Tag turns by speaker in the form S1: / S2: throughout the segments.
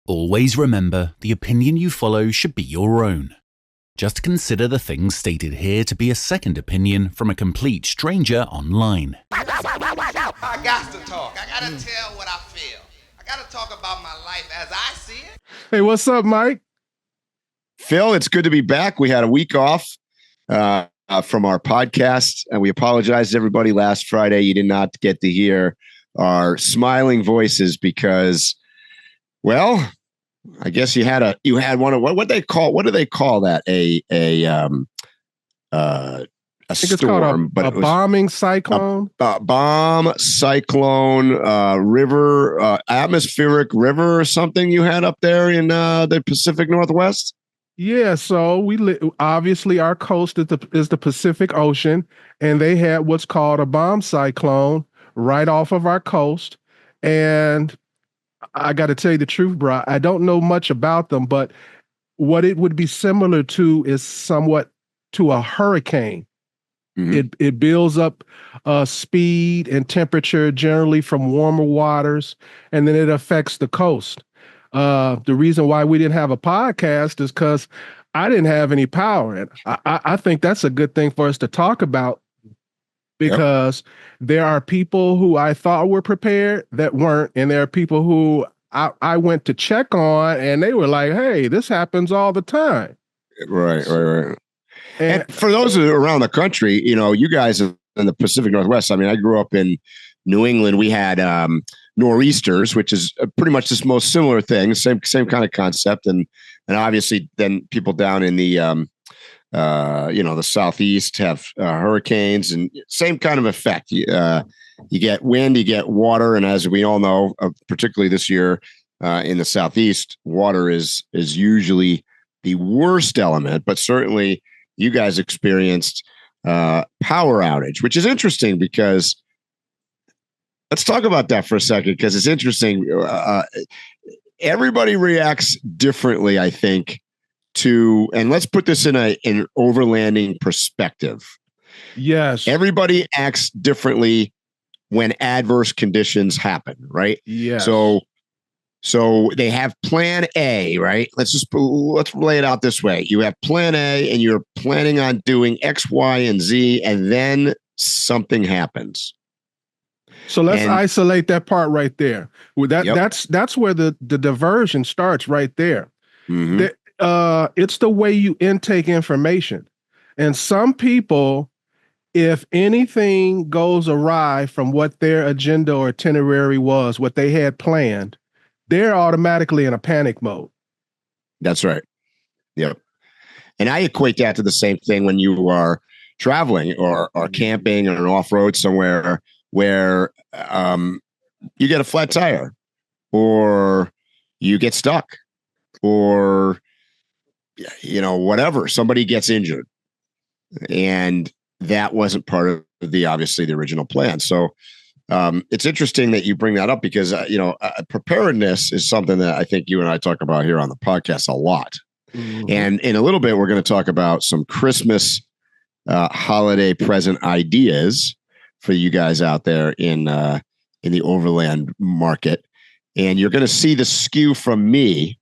S1: Always remember, the opinion you follow should be your own. Just consider the things stated here to be a second opinion from a complete stranger online.
S2: I got to talk. I got to tell what I feel. I got to talk about my life as I see it.
S3: Hey, what's up, Mike?
S4: Phil, it's good to be back. We had a week off from our podcast, and we apologize to everybody last Friday. You did not get to hear our smiling voices because, well, I guess you had one of what do they call that? A storm,
S3: but a bombing cyclone,
S4: a bomb cyclone, river, atmospheric river or something you had up there in the Pacific Northwest.
S3: Yeah, so obviously our coast is the Pacific Ocean, and they had what's called a bomb cyclone right off of our coast. And I got to tell you the truth, bro, I don't know much about them, but what it would be similar to is somewhat to a hurricane. Mm-hmm. It builds up speed and temperature generally from warmer waters, and then it affects the coast. The reason why we didn't have a podcast is because I didn't have any power. And I think that's a good thing for us to talk about because there are people who I thought were prepared that weren't. And there are people who I went to check on and they were like, hey, this happens all the time.
S4: Right. And for those around the country, you guys in the Pacific Northwest, I mean, I grew up in New England. We had nor'easters, which is pretty much this most similar thing, same kind of concept, and obviously then people down in the the southeast have hurricanes and same kind of effect. You get wind, you get water, and as we all know, particularly this year in the southeast, water is usually the worst element. But certainly, you guys experienced power outage, which is interesting because. Let's talk about that for a second because it's interesting. Everybody reacts differently, I think, and let's put this in an overlanding perspective.
S3: Yes.
S4: Everybody acts differently when adverse conditions happen, right?
S3: Yeah.
S4: So they have plan A, right? Let's lay it out this way. You have plan A and you're planning on doing X, Y, and Z, and then something happens.
S3: So let's isolate that part right there. That's where the diversion starts right there.
S4: Mm-hmm.
S3: It's the way you intake information. And some people, if anything goes awry from what their agenda or itinerary was, what they had planned, they're automatically in a panic mode.
S4: That's right. Yep. And I equate that to the same thing when you are traveling or camping or off-road somewhere where you get a flat tire or you get stuck or, whatever, somebody gets injured. And that wasn't part of obviously the original plan. So it's interesting that you bring that up because, preparedness is something that I think you and I talk about here on the podcast a lot. Mm-hmm. And in a little bit, we're going to talk about some Christmas holiday present ideas for you guys out there in the Overland market. And you're going to see the skew from me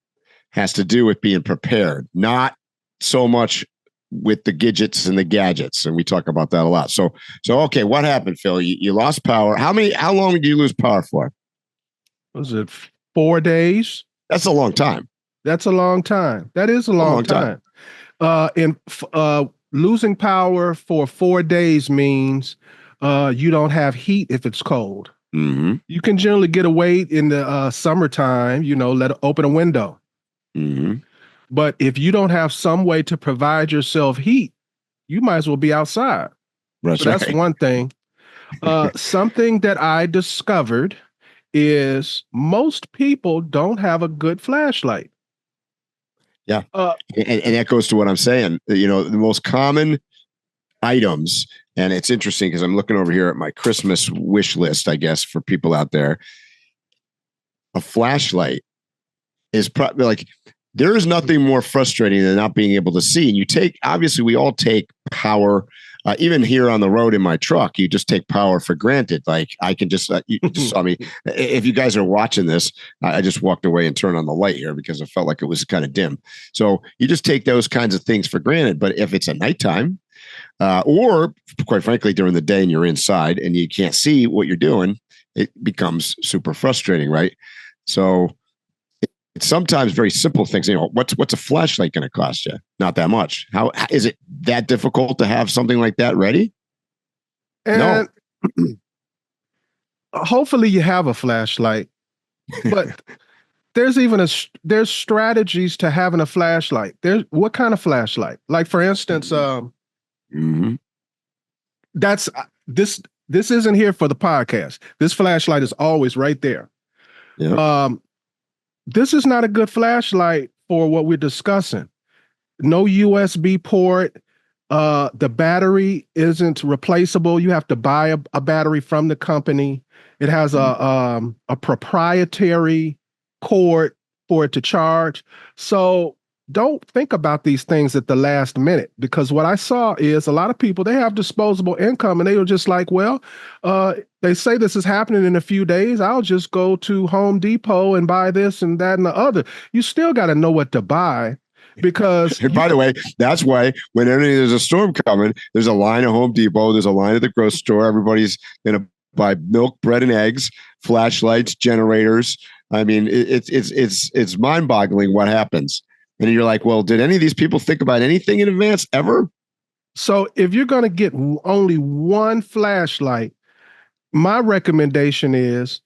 S4: has to do with being prepared, not so much with the gadgets and the gadgets. And we talk about that a lot. So okay, what happened, Phil? You lost power. How long did you lose power for?
S3: Was it 4 days?
S4: That's a long time.
S3: That's a long time. That is a long time. Losing power for 4 days means you don't have heat if it's cold.
S4: Mm-hmm.
S3: You can generally get away in the summertime, open a window.
S4: Mm-hmm.
S3: But if you don't have some way to provide yourself heat, you might as well be outside. That's one thing. Something that I discovered is most people don't have a good flashlight.
S4: Yeah. And that goes to what I'm saying. The most common items, and it's interesting because I'm looking over here at my Christmas wish list, I guess, for people out there. A flashlight is probably like, there is nothing more frustrating than not being able to see. And obviously we all take power even here on the road in my truck, you just take power for granted. Like I can just, you just saw me. If you guys are watching this, I just walked away and turned on the light here because I felt like it was kind of dim. So you just take those kinds of things for granted. But if it's at nighttime, or quite frankly, during the day and you're inside and you can't see what you're doing, it becomes super frustrating, right? So it's sometimes very simple things. What's a flashlight going to cost you? Not that much. How is it that difficult to have something like that ready?
S3: And no. Hopefully you have a flashlight, but there's strategies to having a flashlight. What kind of flashlight? Like for instance, that's this isn't here for the podcast. This flashlight is always right there. Yep. This is not a good flashlight for what we're discussing. No USB port. The battery isn't replaceable. You have to buy a battery from the company. It has a proprietary cord for it to charge. So don't think about these things at the last minute, because what I saw is a lot of people, they have disposable income and they were just like, well, they say this is happening in a few days. I'll just go to Home Depot and buy this and that and the other. You still got to know what to buy, because
S4: and by the way, that's why whenever there's a storm coming, there's a line at Home Depot, there's a line at the grocery store. Everybody's going to buy milk, bread, and eggs, flashlights, generators. I mean, it's mind-boggling what happens. And you're like, well, did any of these people think about anything in advance ever?
S3: So if you're going to get only one flashlight, my recommendation is,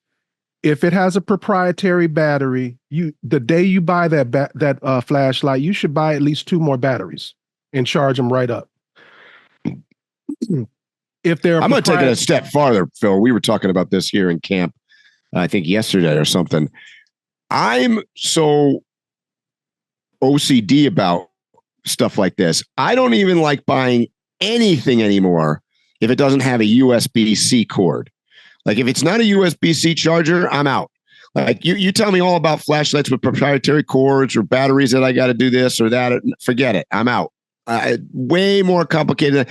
S3: if it has a proprietary battery, the day you buy that flashlight, you should buy at least 2 more batteries and charge them right up. If they're,
S4: I'm going to take it a step farther, Phil. We were talking about this here in camp, I think yesterday or something. I'm so OCD about stuff like this. I don't even like buying anything anymore if it doesn't have a USB-C cord. Like if it's not a USB-C charger, I'm out. Like you tell me all about flashlights with proprietary cords or batteries that I got to do this or that. Forget it. I'm out. Way more complicated.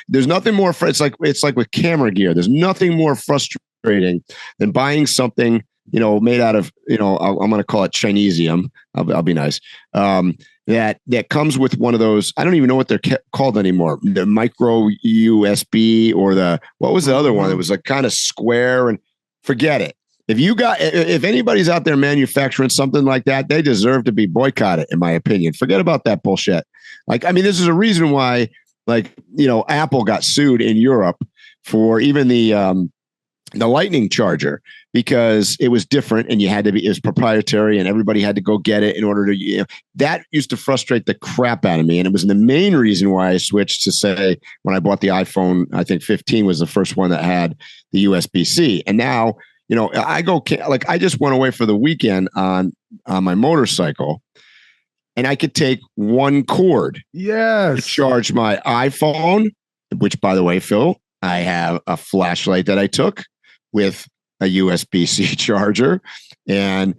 S4: There's nothing more. It's like with camera gear. There's nothing more frustrating than buying something, made out of, I'm going to call it Chinesium. I'll be nice. That comes with one of those. I don't even know what they're called anymore. The micro USB or what was the other one? It was like kind of square, and forget it. If anybody's out there manufacturing something like that, they deserve to be boycotted, in my opinion. Forget about that bullshit. This is a reason why, Apple got sued in Europe for even the Lightning charger, because it was different and it was proprietary and everybody had to go get it in order to, that used to frustrate the crap out of me. And it was the main reason why I switched to, say, when I bought the iPhone, I think 15 was the first one that had the USB-C. And now, I just went away for the weekend on my motorcycle, and I could take one cord.
S3: Yes.
S4: To charge my iPhone, which, by the way, Phil, I have a flashlight that I took with a USB-C charger, and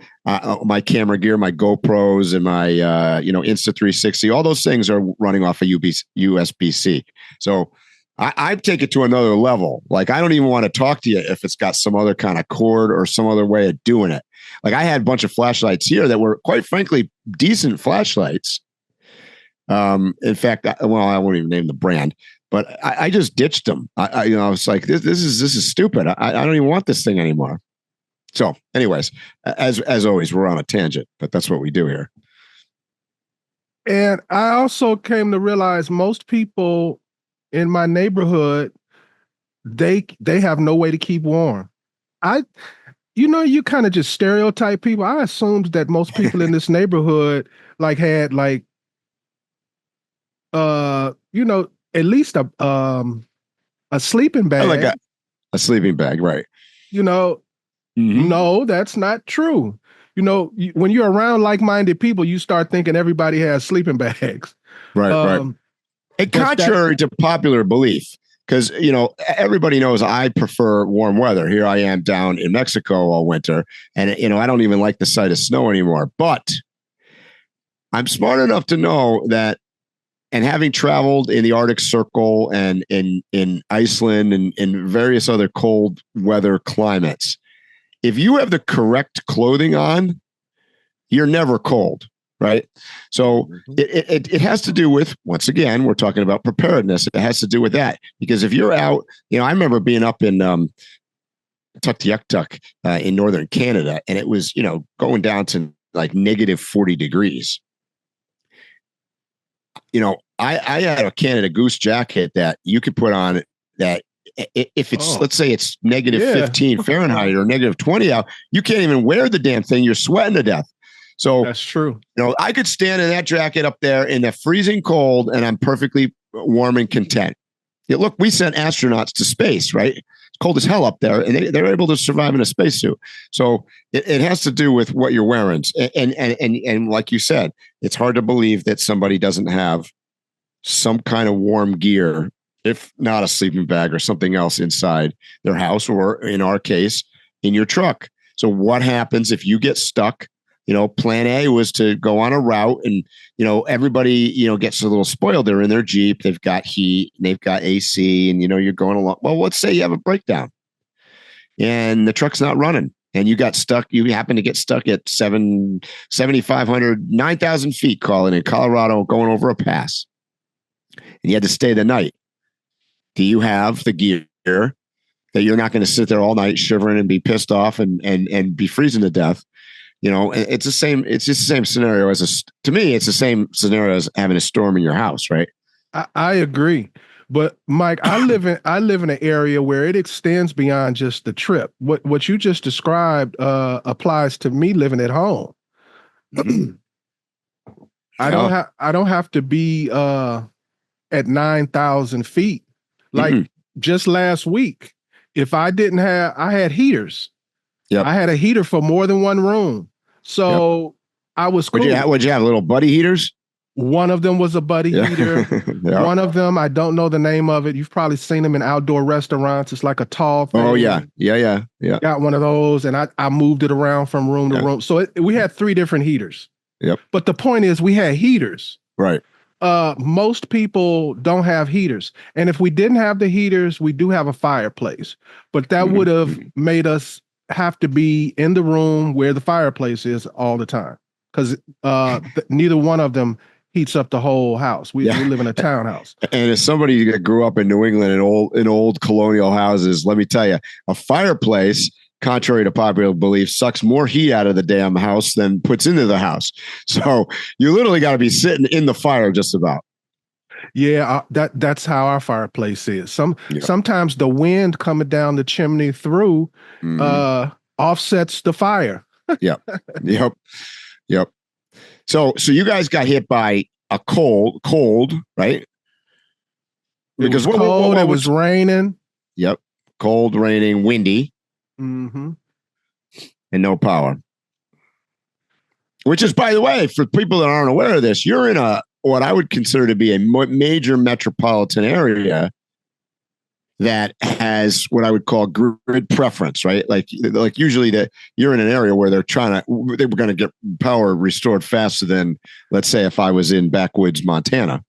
S4: my camera gear, my GoPros and my, Insta360, all those things are running off a USB-C. So I take it to another level. Like, I don't even want to talk to you if it's got some other kind of cord or some other way of doing it. Like, I had a bunch of flashlights here that were, quite frankly, decent flashlights. In fact, I won't even name the brand, but I just ditched them. I was like, this is stupid. I don't even want this thing anymore. So, anyways, as always, we're on a tangent, but that's what we do here.
S3: And I also came to realize most people in my neighborhood, they have no way to keep warm. You kind of just stereotype people. I assumed that most people in this neighborhood had at least a sleeping bag.
S4: Like a sleeping bag, right?
S3: No, that's not true. When you're around like-minded people, you start thinking everybody has sleeping bags.
S4: Right, right. And contrary to popular belief, because, everybody knows I prefer warm weather. Here I am down in Mexico all winter, and, I don't even like the sight of snow anymore. But I'm smart enough to know that and having traveled in the Arctic Circle and in Iceland and in various other cold weather climates, if you have the correct clothing on, you're never cold, right? So it has to do with, once again, we're talking about preparedness. It has to do with that, because if you're out, I remember being up in Tuktoyaktuk in northern Canada, and it was, going down to like negative 40 degrees. I had a Canada Goose jacket that you could put on that if it's, let's say it's negative 15 Fahrenheit or negative 20 out, you can't even wear the damn thing. You're sweating to death. So
S3: that's true.
S4: I could stand in that jacket up there in the freezing cold and I'm perfectly warm and content. Look, we sent astronauts to space, right? It's cold as hell up there, and they're able to survive in a spacesuit. So it has to do with what you're wearing. And like you said, it's hard to believe that somebody doesn't have some kind of warm gear, if not a sleeping bag or something else inside their house, or in our case, in your truck. So what happens if you get stuck? Plan A was to go on a route, and, everybody, gets a little spoiled. They're in their Jeep. They've got heat and they've got AC, and, you're going along. Well, let's say you have a breakdown and the truck's not running and you got stuck. You happen to get stuck at 7,500, 9,000 feet, calling in Colorado, going over a pass, and you had to stay the night. Do you have the gear that you're not going to sit there all night shivering and be pissed off and be freezing to death? It's the same. It's just the same scenario to me, it's the same scenario as having a storm in your house, right?
S3: I agree. But Mike, I live in an area where it extends beyond just the trip. What you just described applies to me living at home. I don't have to be at 9,000 feet. Like just last week, if I had heaters. Yep. I had a heater for more than one room. So I was cool.
S4: Would you have little buddy heaters?
S3: One of them was a buddy heater. One of them, I don't know the name of it. You've probably seen them in outdoor restaurants. It's like a tall thing.
S4: Oh, yeah.
S3: Got one of those, and I moved it around from room to room. So we had 3 different heaters. Yep. But the point is, we had heaters.
S4: Right.
S3: Most people don't have heaters. And if we didn't have the heaters, we do have a fireplace. But that would have made us have to be in the room where the fireplace is all the time, because neither one of them heats up the whole house. We live in a townhouse.
S4: And as somebody that grew up in New England in old colonial houses, let me tell you, a fireplace, contrary to popular belief, sucks more heat out of the damn house than puts into the house. So you literally got to be sitting in the fire just about.
S3: Yeah, that's how our fireplace is. Sometimes the wind coming down the chimney through offsets the fire.
S4: Yep. So you guys got hit by a cold, right?
S3: Because it was cold. It was raining.
S4: Yep, cold, raining, windy, and no power. Which is, by the way, for people that aren't aware of this, you're in what I would consider to be a major metropolitan area that has what I would call grid preference, right? Like usually that you're in an area where they were going to get power restored faster than, let's say, if I was in backwoods Montana.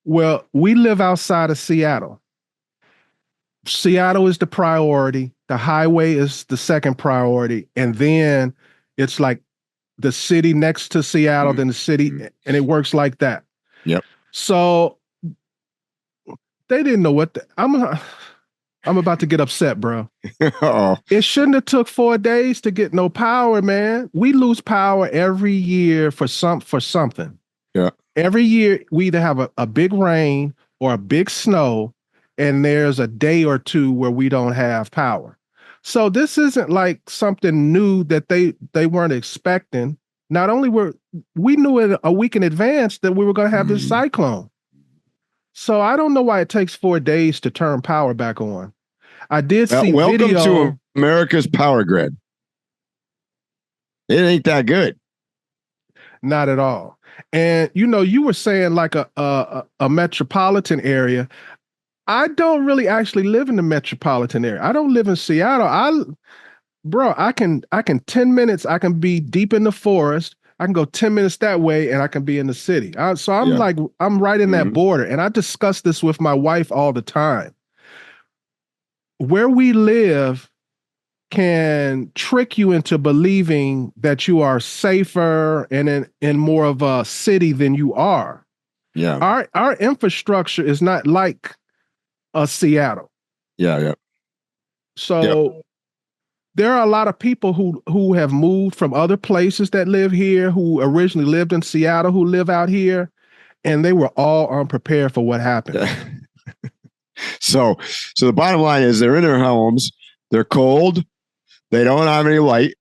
S3: Well, we live outside of Seattle. Seattle is the priority. The highway is the second priority. And then it's like the city next to Seattle, then the city, and it works like that.
S4: Yep.
S3: So they didn't know what I'm about to get upset, bro. It shouldn't have took 4 days to get no power, man. We lose power every year for something.
S4: Yeah.
S3: Every year we either have a big rain or a big snow, and there's a day or two where we don't have power. So this isn't like something new that they weren't expecting. Not only we knew it a week in advance that we were going to have this cyclone. So I don't know why it takes 4 days to turn power back on. I did see
S4: welcome
S3: video.
S4: To America's power grid. It ain't that good.
S3: Not at all. And you were saying like a metropolitan area. I don't really actually live in the metropolitan area. I don't live in Seattle. I can 10 minutes, I can be deep in the forest, I can go 10 minutes that way and I can be in the city. So I'm like, I'm right in that border. And I discuss this with my wife all the time. Where we live can trick you into believing that you are safer and in more of a city than you are.
S4: Yeah.
S3: Our infrastructure is not like a Seattle.
S4: Yeah.
S3: So there are a lot of people who have moved from other places that live here, who originally lived in Seattle, who live out here, and they were all unprepared for what happened.
S4: So the bottom line is they're in their homes, they're cold, they don't have any light.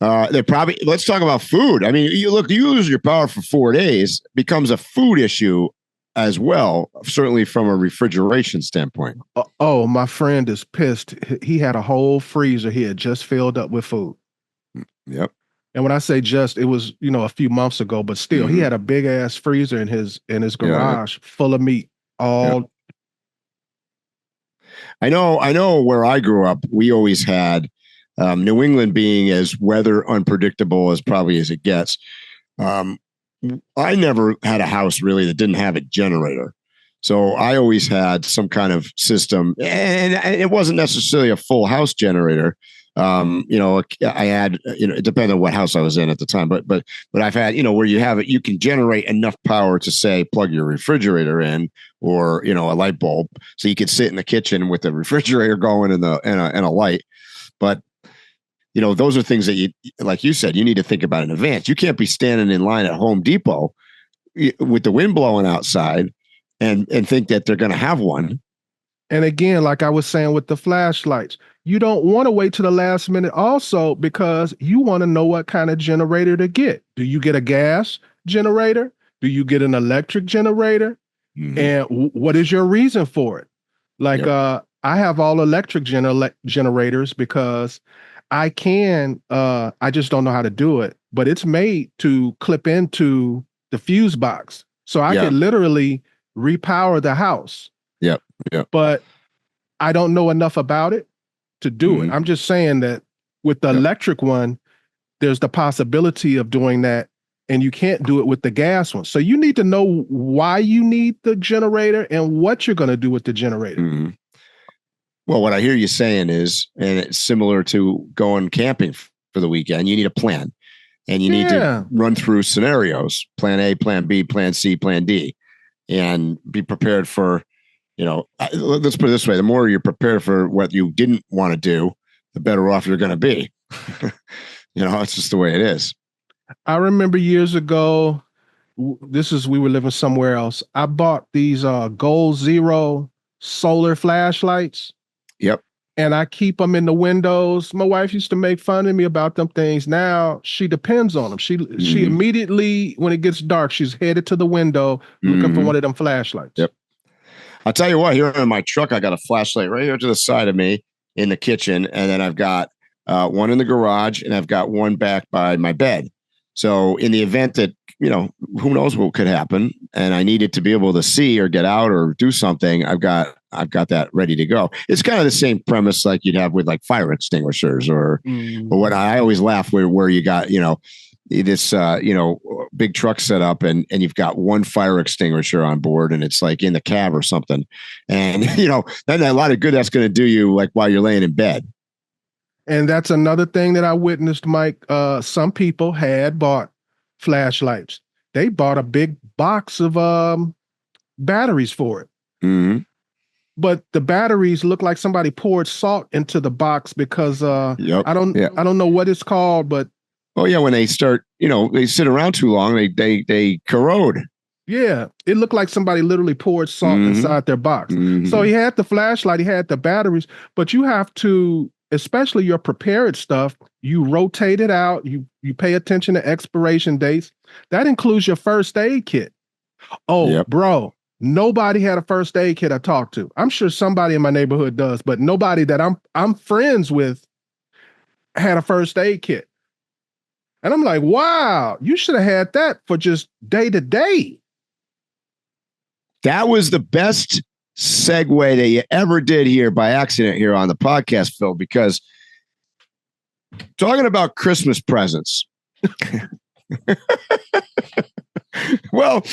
S4: They probably, let's talk about food. I mean, you lose your power for 4 days, becomes a food issue as well, certainly from a refrigeration standpoint.
S3: Oh, my friend is pissed. He had a whole freezer he had just filled up with food.
S4: Yep.
S3: And when I say just, it was, a few months ago, but still, he had a big ass freezer in his garage full of meat.
S4: I know where I grew up, we always had New England being as weather unpredictable as probably as it gets. I never had a house really that didn't have a generator. So I always had some kind of system, and it wasn't necessarily a full house generator. I had, it depended on what house I was in at the time, but I've had, where you can generate enough power to say, plug your refrigerator in or, a light bulb. So you could sit in the kitchen with the refrigerator going and a light. But, those are things that like you said, you need to think about in advance. You can't be standing in line at Home Depot with the wind blowing outside and think that they're going to have one.
S3: And again, like I was saying with the flashlights, you don't want to wait to the last minute also because you want to know what kind of generator to get. Do you get a gas generator? Do you get an electric generator? Mm-hmm. And what is your reason for it? Like, I have all electric generators because I just don't know how to do it, but it's made to clip into the fuse box. So I could literally repower the house.
S4: Yep.
S3: But I don't know enough about it to do it. I'm just saying that with the electric one, there's the possibility of doing that, and you can't do it with the gas one. So you need to know why you need the generator and what you're going to do with the generator.
S4: Mm-hmm. Well, what I hear you saying is, and it's similar to going camping for the weekend, you need a plan, and you need to run through scenarios, plan A, plan B, plan C, plan D, and be prepared for, let's put it this way. The more you're prepared for what you didn't want to do, the better off you're going to be. It's just the way it is.
S3: I remember years ago, we were living somewhere else. I bought these Goal Zero solar flashlights.
S4: Yep.
S3: And I keep them in the windows. My wife used to make fun of me about them things. Now she depends on them. She immediately, when it gets dark, she's headed to the window looking for one of them flashlights.
S4: Yep. I'll tell you what, here in my truck, I got a flashlight right here to the side of me in the kitchen. And then I've got one in the garage and I've got one back by my bed. So in the event that, who knows what could happen and I needed to be able to see or get out or do something, I've got that ready to go. It's kind of the same premise like you'd have with like fire extinguishers or what I always laugh where you got, this, big truck set up and you've got one fire extinguisher on board and it's like in the cab or something. And, then a lot of good that's going to do you like while you're laying in bed.
S3: And that's another thing that I witnessed, Mike. Some people had bought flashlights. They bought a big box of batteries for it. Mm-hmm. But the batteries look like somebody poured salt into the box because I don't know what it's called, but
S4: when they start, they sit around too long, they corrode.
S3: Yeah, it looked like somebody literally poured salt inside their box. Mm-hmm. So he had the flashlight, he had the batteries, but you have to, especially your prepared stuff, you rotate it out, you pay attention to expiration dates. That includes your first aid kit. Bro, nobody had a first aid kit I talked to. I'm sure somebody in my neighborhood does, but nobody that I'm friends with had a first aid kit. And I'm like, wow, you should have had that for just day to day.
S4: That was the best segue that you ever did here by accident here on the podcast, Phil, because talking about Christmas presents, Well,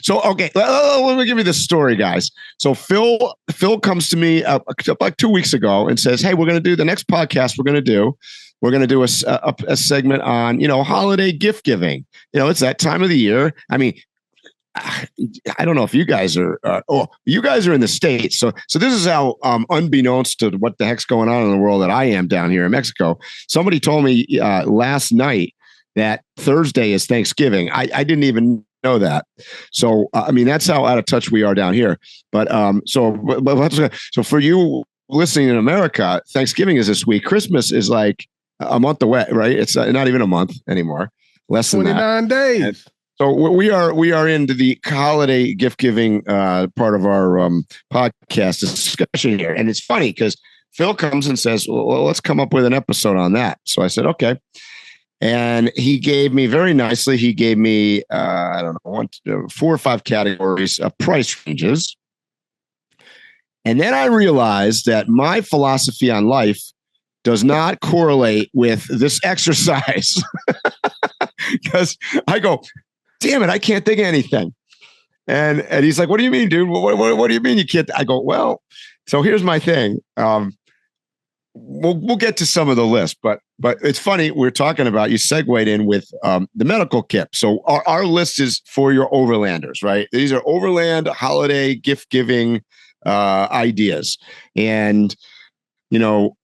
S4: so okay, let me give you this story, guys. So Phil comes to me like 2 weeks ago and says, "Hey, we're going to do the next podcast. We're going to do a segment on holiday gift giving. It's that time of the year. I mean, I don't know if you guys are. You guys are in the States, so this is how unbeknownst to what the heck's going on in the world that I am down here in Mexico. Somebody told me last night that Thursday is Thanksgiving. I didn't even know that. So I mean, that's how out of touch we are down here. But so for you listening in America, Thanksgiving is this week. Christmas is like a month away, right? It's not even a month anymore. Less than
S3: 29 days.
S4: And so we are into the holiday gift giving part of our podcast discussion here, and it's funny because Phil comes and says, "Well, let's come up with an episode on that." So I said, "Okay." And he gave me very nicely. He gave me, I don't know, 4 or 5 categories of price ranges. And then I realized that my philosophy on life does not correlate with this exercise. Because I go, damn it, I can't think of anything. And he's like, what do you mean, dude? What do you mean you can't? I go, well, so here's my thing. We'll get to some of the list, but it's funny. We're talking about, you segued in with the medical kit. So our list is for your Overlanders, right? These are Overland holiday gift giving ideas. And,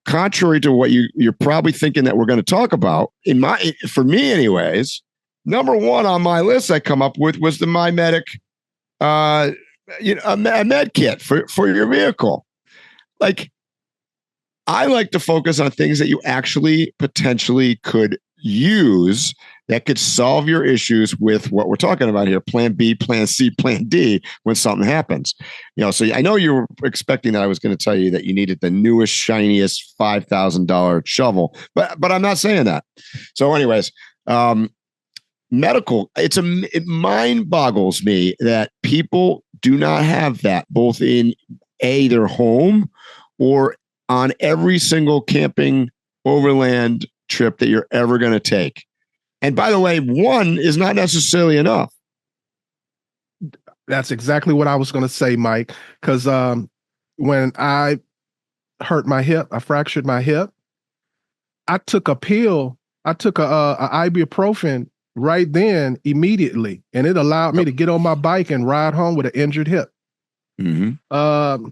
S4: contrary to what you're probably thinking that we're going to talk about, for me anyways, number one on my list I come up with was the My Medic, a med kit for your vehicle. Like, I like to focus on things that you actually potentially could use that could solve your issues with what we're talking about here: Plan B, Plan C, Plan D, when something happens. So I know you were expecting that I was going to tell you that you needed the newest, shiniest $5,000 shovel, but I'm not saying that. So anyways, medical, it mind boggles me that people do not have that both in their home or on every single camping overland trip that you're ever going to take. And by the way, one is not necessarily enough.
S3: That's exactly what I was going to say, Mike, because when I hurt my hip, I fractured my hip, I took a pill. I took a ibuprofen right then immediately, and it allowed me to get on my bike and ride home with an injured hip.
S4: Mm-hmm.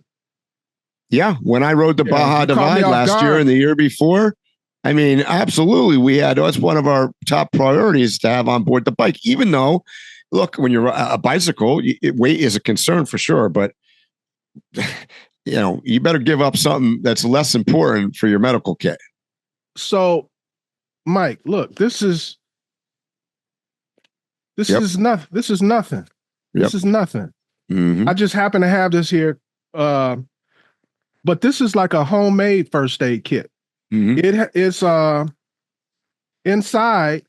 S4: Yeah, when I rode the Baja Divide last year and the year before, I mean, absolutely, that's one of our top priorities to have on board the bike. Even though, look, when you're a bicycle, weight is a concern for sure, but you better give up something that's less important for your medical kit.
S3: So, Mike, look, this is nothing. This is nothing. This is nothing.
S4: Mm-hmm.
S3: I just happen to have this here. But this is like a homemade first aid kit. Mm-hmm. It's inside.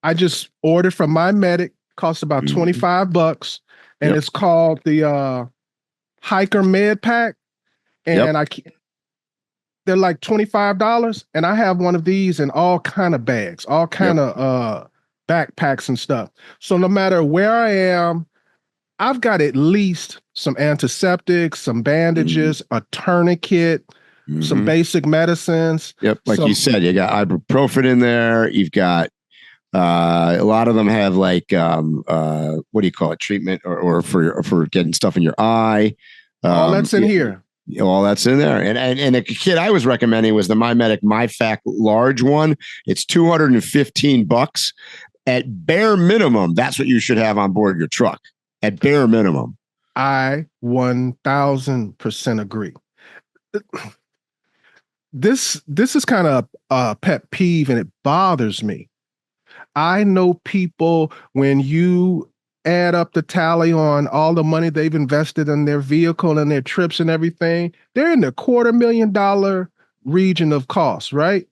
S3: I just ordered from My Medic, costs about $25, and it's called the Hiker Med Pack. And they're like $25, and I have one of these in all kind of bags, all kind of backpacks and stuff. So no matter where I am, I've got at least some antiseptics, some bandages, a tourniquet, some basic medicines.
S4: Yep, like you said, you got ibuprofen in there. You've got a lot of them have like what do you call it, treatment or for getting stuff in your eye.
S3: All that's in here.
S4: All that's in there. And the kit I was recommending was the My Medic MyFac large one. It's $215 at bare minimum. That's what you should have on board your truck. At bare minimum.
S3: I 1000% agree. This is kind of a pet peeve, and it bothers me. I know people, when you add up the tally on all the money they've invested in their vehicle and their trips and everything, they're in the $250,000 region of cost, right?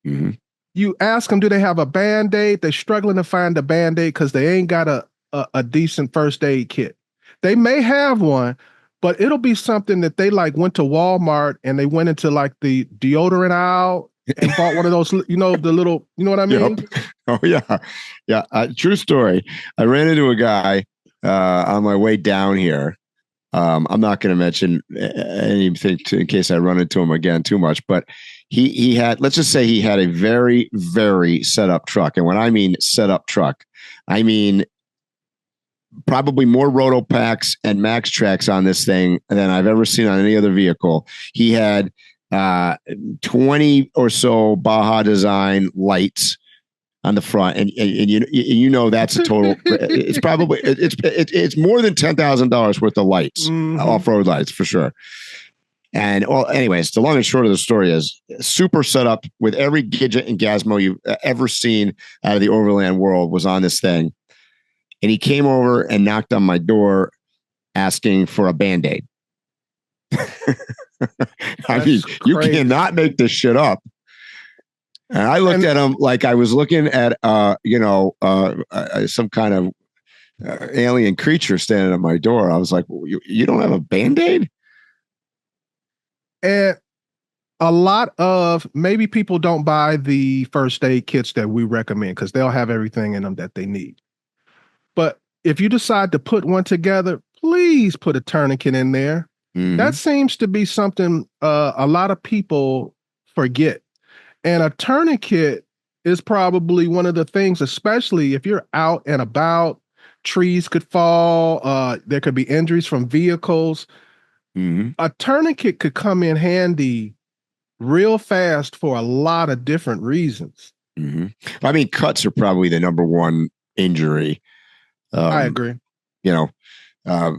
S4: Mm-hmm.
S3: You ask them, do they have a Band-Aid? They're struggling to find a Band-Aid because they ain't got a decent first aid kit. They may have one, but it'll be something that they like went to Walmart and they went into like the deodorant aisle and bought one of those, the little, you know what I mean?
S4: Yep. Oh yeah. Yeah. True story. I ran into a guy on my way down here. I'm not going to mention anything in case I run into him again too much, but he had, let's just say he had a very, very set up truck. And when I mean set up truck, I mean probably more roto packs and max tracks on this thing than I've ever seen on any other vehicle. He had 20 or so Baja design lights on the front, and that's a total. It's probably it's more than $10,000 worth of lights, off-road lights for sure. And well, anyways, the long and short of the story is super set up with every gadget and gizmo you've ever seen out of the Overland world was on this thing. And he came over and knocked on my door asking for a Band-Aid. I mean, you cannot make this shit up. And I looked at him like I was looking at, some kind of alien creature standing at my door. I was like, you don't have a Band-Aid?
S3: And a lot of, maybe people don't buy the first aid kits that we recommend because they'll have everything in them that they need. But if you decide to put one together, please put a tourniquet in there. Mm-hmm. That seems to be something a lot of people forget. And a tourniquet is probably one of the things, especially if you're out and about, trees could fall, there could be injuries from vehicles. Mm-hmm. A tourniquet could come in handy real fast for a lot of different reasons.
S4: Mm-hmm. I mean, cuts are probably the number one injury.
S3: I agree.
S4: And I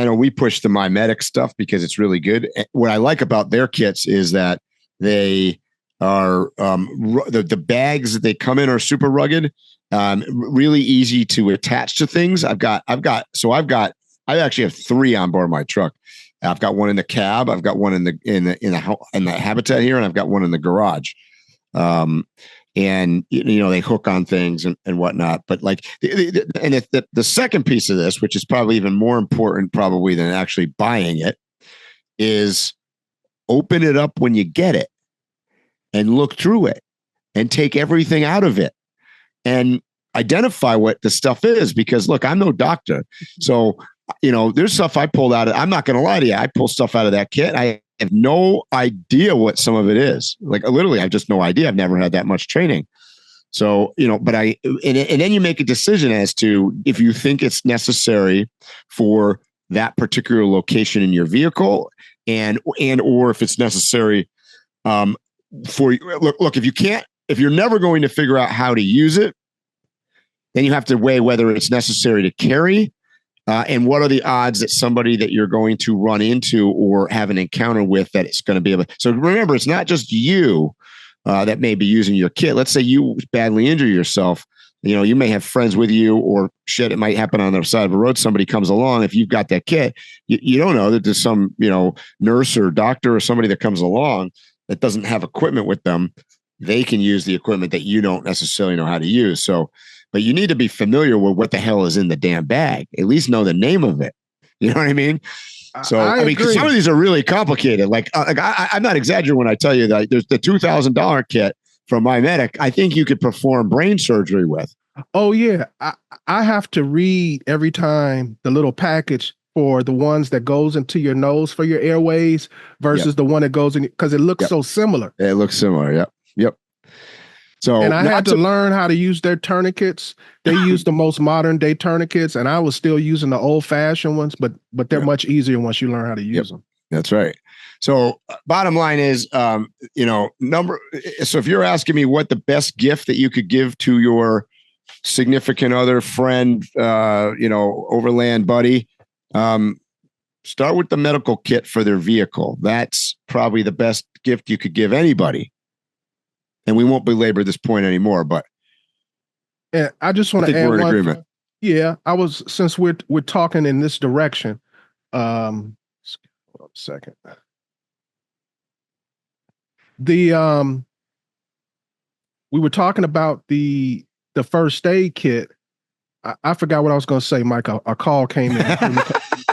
S4: know we push the My Medic stuff because it's really good. What I like about their kits is that they are the bags that they come in are super rugged, really easy to attach to things. I actually have 3 on board my truck. I've got one in the cab, I've got one in the habitat here, and I've got one in the garage. And they hook on things and whatnot. But like the second piece of this, which is probably even more important probably than actually buying it, is open it up when you get it and look through it and take everything out of it and identify what the stuff is. Because look, I'm no doctor. So, there's stuff I pulled out of, I'm not going to lie to you. I pull stuff out of that kit. I have no idea what some of it is. Like literally, I have just no idea. I've never had that much training. So, but and then you make a decision as to if you think it's necessary for that particular location in your vehicle or if it's necessary for look, if you're never going to figure out how to use it, then you have to weigh whether it's necessary to carry. And what are the odds that somebody that you're going to run into or have an encounter with that it's going to be able. So remember, it's not just you that may be using your kit. Let's say you badly injure yourself. You may have friends with you or shit. It might happen on the side of the road. Somebody comes along. If you've got that kit, you don't know that there's some, nurse or doctor or somebody that comes along that doesn't have equipment with them. They can use the equipment that you don't necessarily know how to use. So, but you need to be familiar with what the hell is in the damn bag. At least know the name of it. You know what I mean? So I mean, some of these are really complicated. Like I'm not exaggerating when I tell you that there's the $2,000 kit from My Medic. I think you could perform brain surgery with.
S3: Oh yeah, I have to read every time the little package for the ones that goes into your nose for your airways versus the one that goes in because it looks so similar.
S4: It looks similar. Yep. So,
S3: and I had to learn how to use their tourniquets. They use the most modern day tourniquets, and I was still using the old fashioned ones, but they're much easier once you learn how to use them.
S4: That's right. So bottom line is, so if you're asking me what the best gift that you could give to your significant other, friend, Overland buddy, start with the medical kit for their vehicle. That's probably the best gift you could give anybody. And we won't belabor this point anymore, but
S3: I just want to add one. Agreement. Yeah, since we're talking in this direction. Hold up a second. We were talking about the first aid kit. I forgot what I was going to say, Mike. A call came in.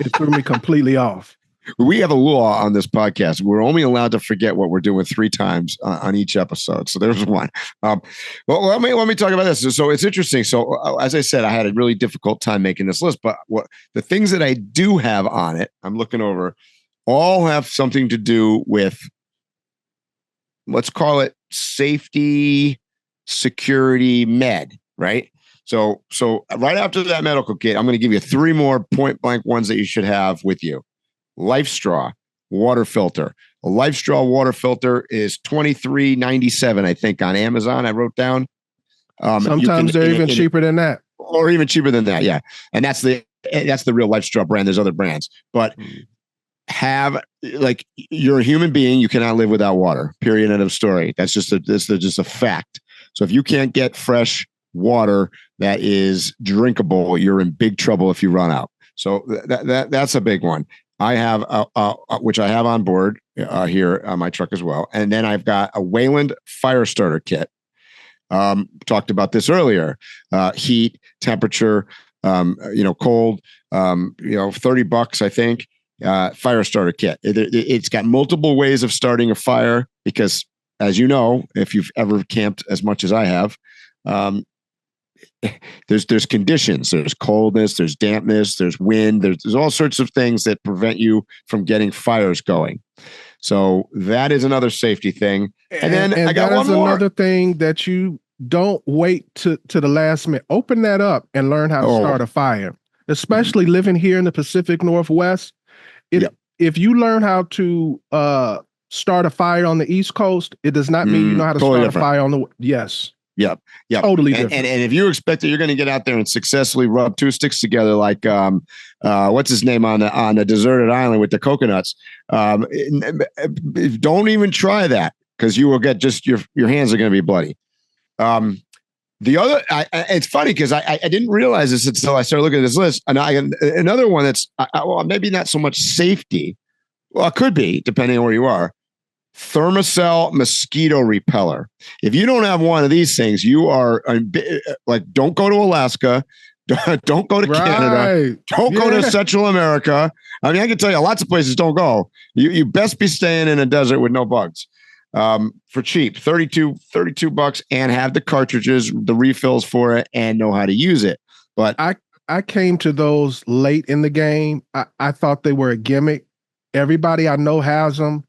S3: It threw me completely off.
S4: We have a law on this podcast. We're only allowed to forget what we're doing 3 times on each episode. So there's one. Well, let me talk about this. So it's interesting. So as I said, I had a really difficult time making this list, but the things that I do have on it, I'm looking over, all have something to do with, let's call it safety, security, med, right? So right after that medical kit, I'm going to give you 3 more point blank ones that you should have with you. Life straw, water filter. A Life straw water filter is $23.97, I think, on Amazon. I wrote down.
S3: Sometimes they're even cheaper than that,
S4: or even cheaper than that. Yeah, and that's the real Life straw brand. There's other brands, but you're a human being. You cannot live without water. Period. End of story. That's just a fact. So if you can't get fresh water that is drinkable, you're in big trouble if you run out. So that's a big one. I have which I have on board here on my truck as well. And then I've got a Wayland fire starter kit. Talked about this earlier. Heat, temperature, cold, $30, I think. Fire starter kit. It's got multiple ways of starting a fire because, as you know, if you've ever camped as much as I have, there's conditions. There's coldness, there's dampness, there's wind, there's all sorts of things that prevent you from getting fires going. So that is another safety thing. And then I got one more.
S3: Another thing that you don't wait to the last minute. Open that up and learn how to start a fire. Especially living here in the Pacific Northwest. If you learn how to start a fire on the East Coast, it does not mean you know how to start a fire on the Yes.
S4: Yep.
S3: Totally different.
S4: And if you expect that you're going to get out there and successfully rub 2 sticks together, like what's his name on a deserted island with the coconuts, don't even try that because you will get just your hands are going to be bloody. The other, it's funny because I didn't realize this until I started looking at this list. And another one that's maybe not so much safety. Well, it could be depending on where you are. Thermacell mosquito repeller. If you don't have one of these things, you are don't go to Alaska, don't go to Canada, don't go to Central America. I mean, I can tell you lots of places don't go. You best be staying in a desert with no bugs. For cheap, $32 and have the cartridges, the refills for it, and know how to use it. But
S3: I came to those late in the game. I thought they were a gimmick. Everybody I know has them.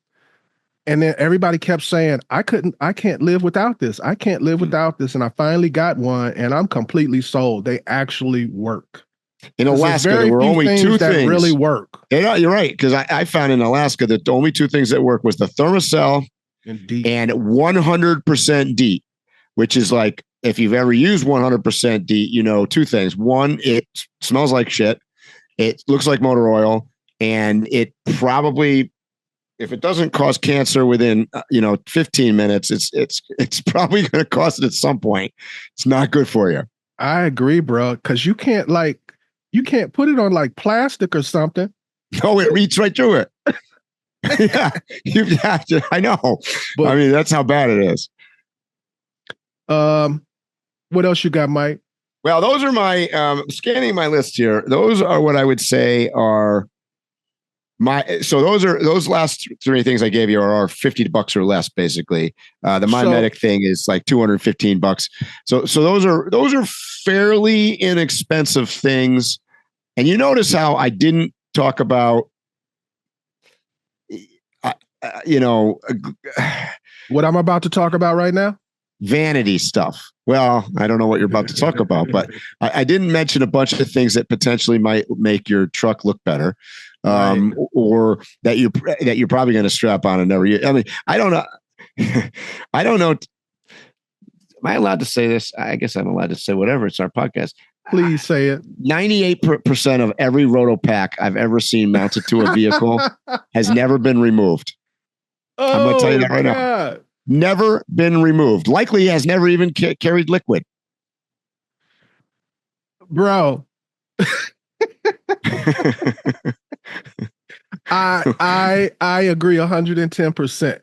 S3: And then everybody kept saying, I can't live without this. I can't live without this. And I finally got one and I'm completely sold. They actually work.
S4: In Alaska, there were only 2 things
S3: that really work.
S4: Yeah, you're right. Because I found in Alaska that the only 2 things that work was the Thermacell and 100% DEET, which is like, if you've ever used 100% DEET, you know 2 things. One, it smells like shit. It looks like motor oil. And it probably, if it doesn't cause cancer within 15 minutes, it's probably going to cause it at some point. It's not good for you.
S3: I agree, bro. Because you can't put it on like plastic or something.
S4: No, it reads right through it. Yeah, you have to. I know. But, I mean, that's how bad it is.
S3: What else you got, Mike?
S4: Well, those are my scanning my list here. Those are what I would say are. So those last 3 things I gave you are $50 or less, basically. The My Medic thing is like $215. So those are fairly inexpensive things. And you notice how I didn't talk about,
S3: what I'm about to talk about right now?
S4: Vanity stuff. Well, I don't know what you're about to talk about, but I didn't mention a bunch of things that potentially might make your truck look better. Or that you're probably going to strap on and never use. I mean, I don't know. I don't know. Am I allowed to say this? I guess I'm allowed to say whatever. It's our podcast.
S3: Please say it.
S4: 98% of every roto pack I've ever seen mounted to a vehicle has never been removed. I'm going to tell you that right now. Never been removed. Likely has never even carried liquid.
S3: Bro. I agree 110%.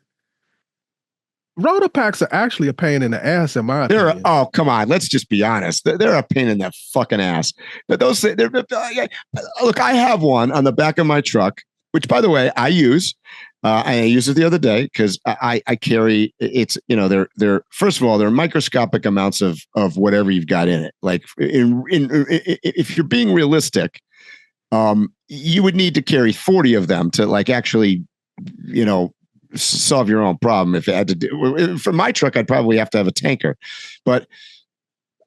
S3: rotor packs are actually a pain in the ass, in my opinion.
S4: Oh, come on. Let's just be honest. They're a pain in the fucking ass. But look, I have one on the back of my truck, which, by the way, I use. I used it the other day because I carry it's, they're first of all, they're microscopic amounts of whatever you've got in it. Like if you're being realistic, you would need to carry 40 of them to like actually, solve your own problem. If it had to do for my truck, I'd probably have to have a tanker, but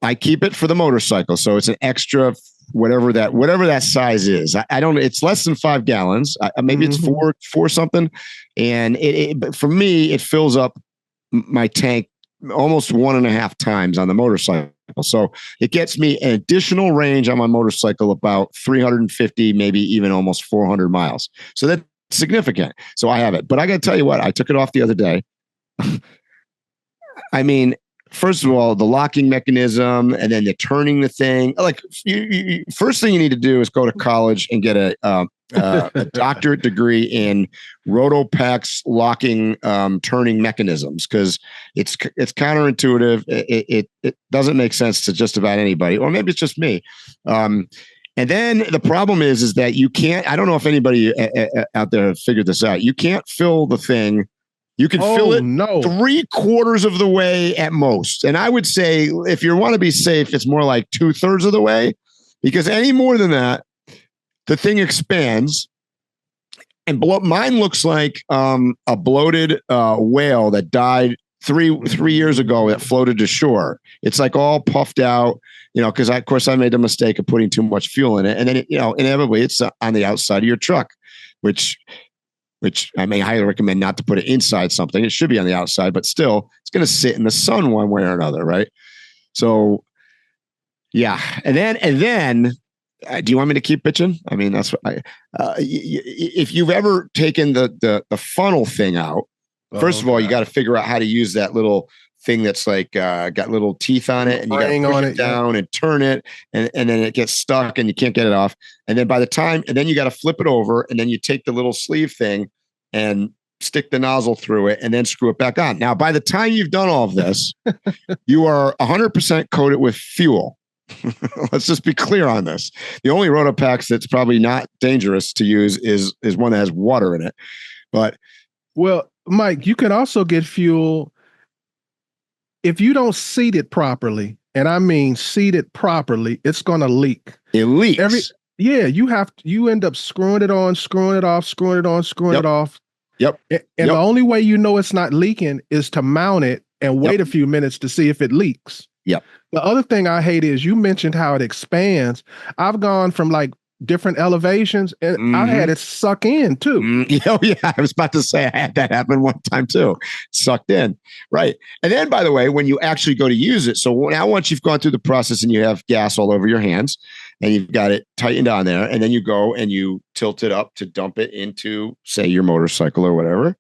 S4: I keep it for the motorcycle. So it's an extra, whatever that size is. I don't, it's less than 5 gallons. Maybe it's four something. And but for me, it fills up my tank almost 1.5 times on the motorcycle. So it gets me an additional range on my motorcycle, about 350, maybe even almost 400 miles. So that's significant. So I have it, but I got to tell you what, I took it off the other day. I mean, first of all, the locking mechanism, and then the turning the thing. Like, first thing you need to do is go to college and get a doctorate degree in Rotopax locking, turning mechanisms, because it's counterintuitive. It doesn't make sense to just about anybody, or maybe it's just me. And then the problem is that you can't. I don't know if anybody out there have figured this out. You can't fill the thing. You can fill it 3/4 of the way at most. And I would say, if you want to be safe, it's more like 2/3 of the way, because any more than that, the thing expands. And mine looks like a bloated whale that died three years ago that floated to shore. It's like all puffed out, because of course I made the mistake of putting too much fuel in it. And then, inevitably it's on the outside of your truck, which I may highly recommend not to put it inside something. It should be on the outside, but still it's going to sit in the sun one way or another. Right. So yeah. And then do you want me to keep bitching? I mean, that's what if you've ever taken the funnel thing out, first of all, you got to figure out how to use that little thing that's like got little teeth on it, and you got to push it down and turn it, and then it gets stuck and you can't get it off. And then then you got to flip it over, and then you take the little sleeve thing and stick the nozzle through it and then screw it back on. Now, by the time you've done all of this, you are 100% coated with fuel. Let's just be clear on this. The only Rotopax that's probably not dangerous to use is one that has water in it. But
S3: well, Mike, you can also get fuel if you don't seat it properly. And I mean seat it properly, it's going to leak.
S4: It leaks.
S3: You end up screwing it on, screwing it off, screwing it on, screwing it off.
S4: Yep.
S3: And the only way you know it's not leaking is to mount it and wait a few minutes to see if it leaks.
S4: Yep.
S3: The other thing I hate is you mentioned how it expands. I've gone from like different elevations, and I've had it suck in too.
S4: Oh yeah, I was about to say I had that happen one time too. Sucked in, right? And then, by the way, when you actually go to use it, so now once you've gone through the process and you have gas all over your hands, and you've got it tightened on there, and then you go and you tilt it up to dump it into, say, your motorcycle or whatever,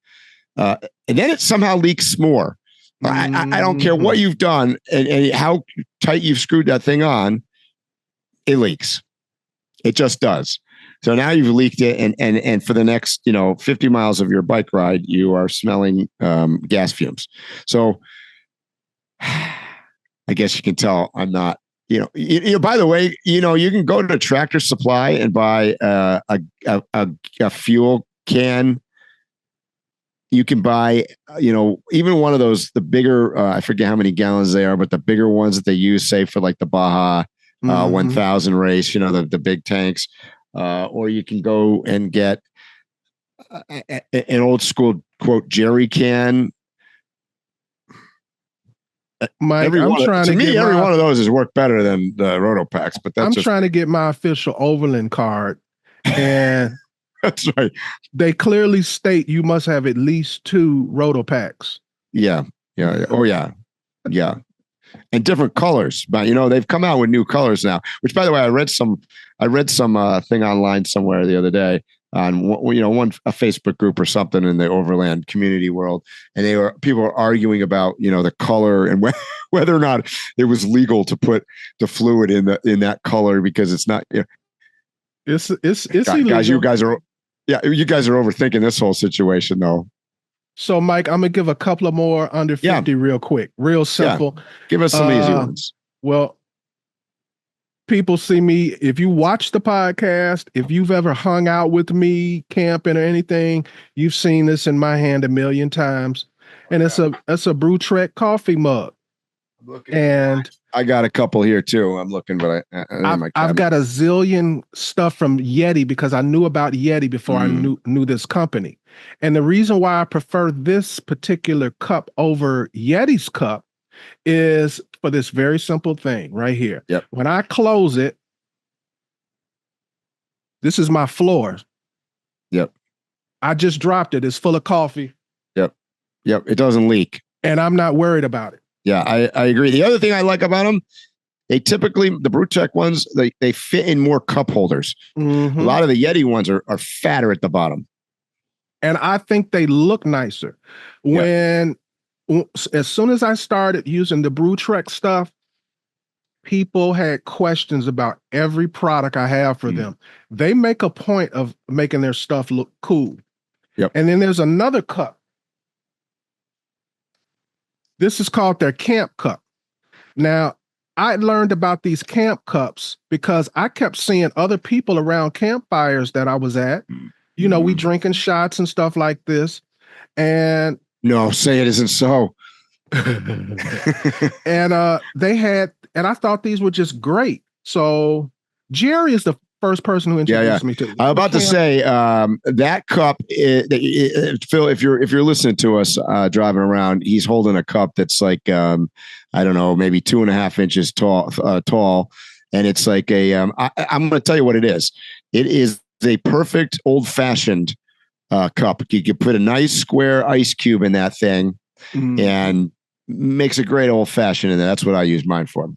S4: and then it somehow leaks more. I don't care what you've done and how tight you've screwed that thing on, it leaks. It just does. So now you've leaked it, and for the next 50 miles of your bike ride, you are smelling gas fumes. So I guess you can tell I'm not. By the way, you can go to Tractor Supply and buy a fuel can. You can buy, even one of those, the bigger, I forget how many gallons they are, but the bigger ones that they use, say for like the Baja 1000 race, the big tanks, or you can go and get an old school quote jerry can.
S3: Mike, every one
S4: of those has worked better than the Rotopax, but I'm
S3: trying to get my official Overland card, and
S4: that's right.
S3: They clearly state you must have at least 2 Rotopax.
S4: Yeah. Oh yeah. Yeah. And different colors, but they've come out with new colors now. Which, by the way, I read some thing online somewhere the other day on a Facebook group or something in the Overland community world, and people were arguing about the color and whether or not it was legal to put the fluid in that color, because it's not.
S3: It's illegal.
S4: Guys, you guys are overthinking this whole situation, though.
S3: So, Mike, I'm gonna give a couple of more under 50 real quick, real simple.
S4: Yeah. Give us some easy ones.
S3: Well, people see me. If you watch the podcast, if you've ever hung out with me camping or anything, you've seen this in my hand a million times. And it's a Brew Trek coffee mug. And
S4: I got a couple here too. I'm looking, but
S3: I've got a zillion stuff from Yeti because I knew about Yeti before I knew this company. And the reason why I prefer this particular cup over Yeti's cup is for this very simple thing right here.
S4: Yep.
S3: When I close it, this is my floor.
S4: Yep.
S3: I just dropped it. It's full of coffee.
S4: Yep. It doesn't leak.
S3: And I'm not worried about it.
S4: Yeah, I agree. The other thing I like about them, they typically, the BrewTech ones, they fit in more cup holders.
S3: Mm-hmm.
S4: A lot of the Yeti ones are fatter at the bottom.
S3: And I think they look nicer. As soon as I started using the BrewTech stuff, people had questions about every product I have for them. They make a point of making their stuff look cool.
S4: Yep.
S3: And then there's another cup. This is called their camp cup. Now, I learned about these camp cups because I kept seeing other people around campfires that I was at. You know, we drinking shots and stuff like this. And
S4: no, say it isn't so.
S3: And they had, and I thought these were just great. So Jerry is the first person who introduced me to.
S4: I'm about to say that cup. Phil, if you're listening to us driving around, he's holding a cup that's like I don't know, maybe 2.5 inches tall, and it's like a. I'm going to tell you what it is. It is a perfect old fashioned cup. You could put a nice square ice cube in that thing, and makes a great old fashioned, and that's what I use mine for.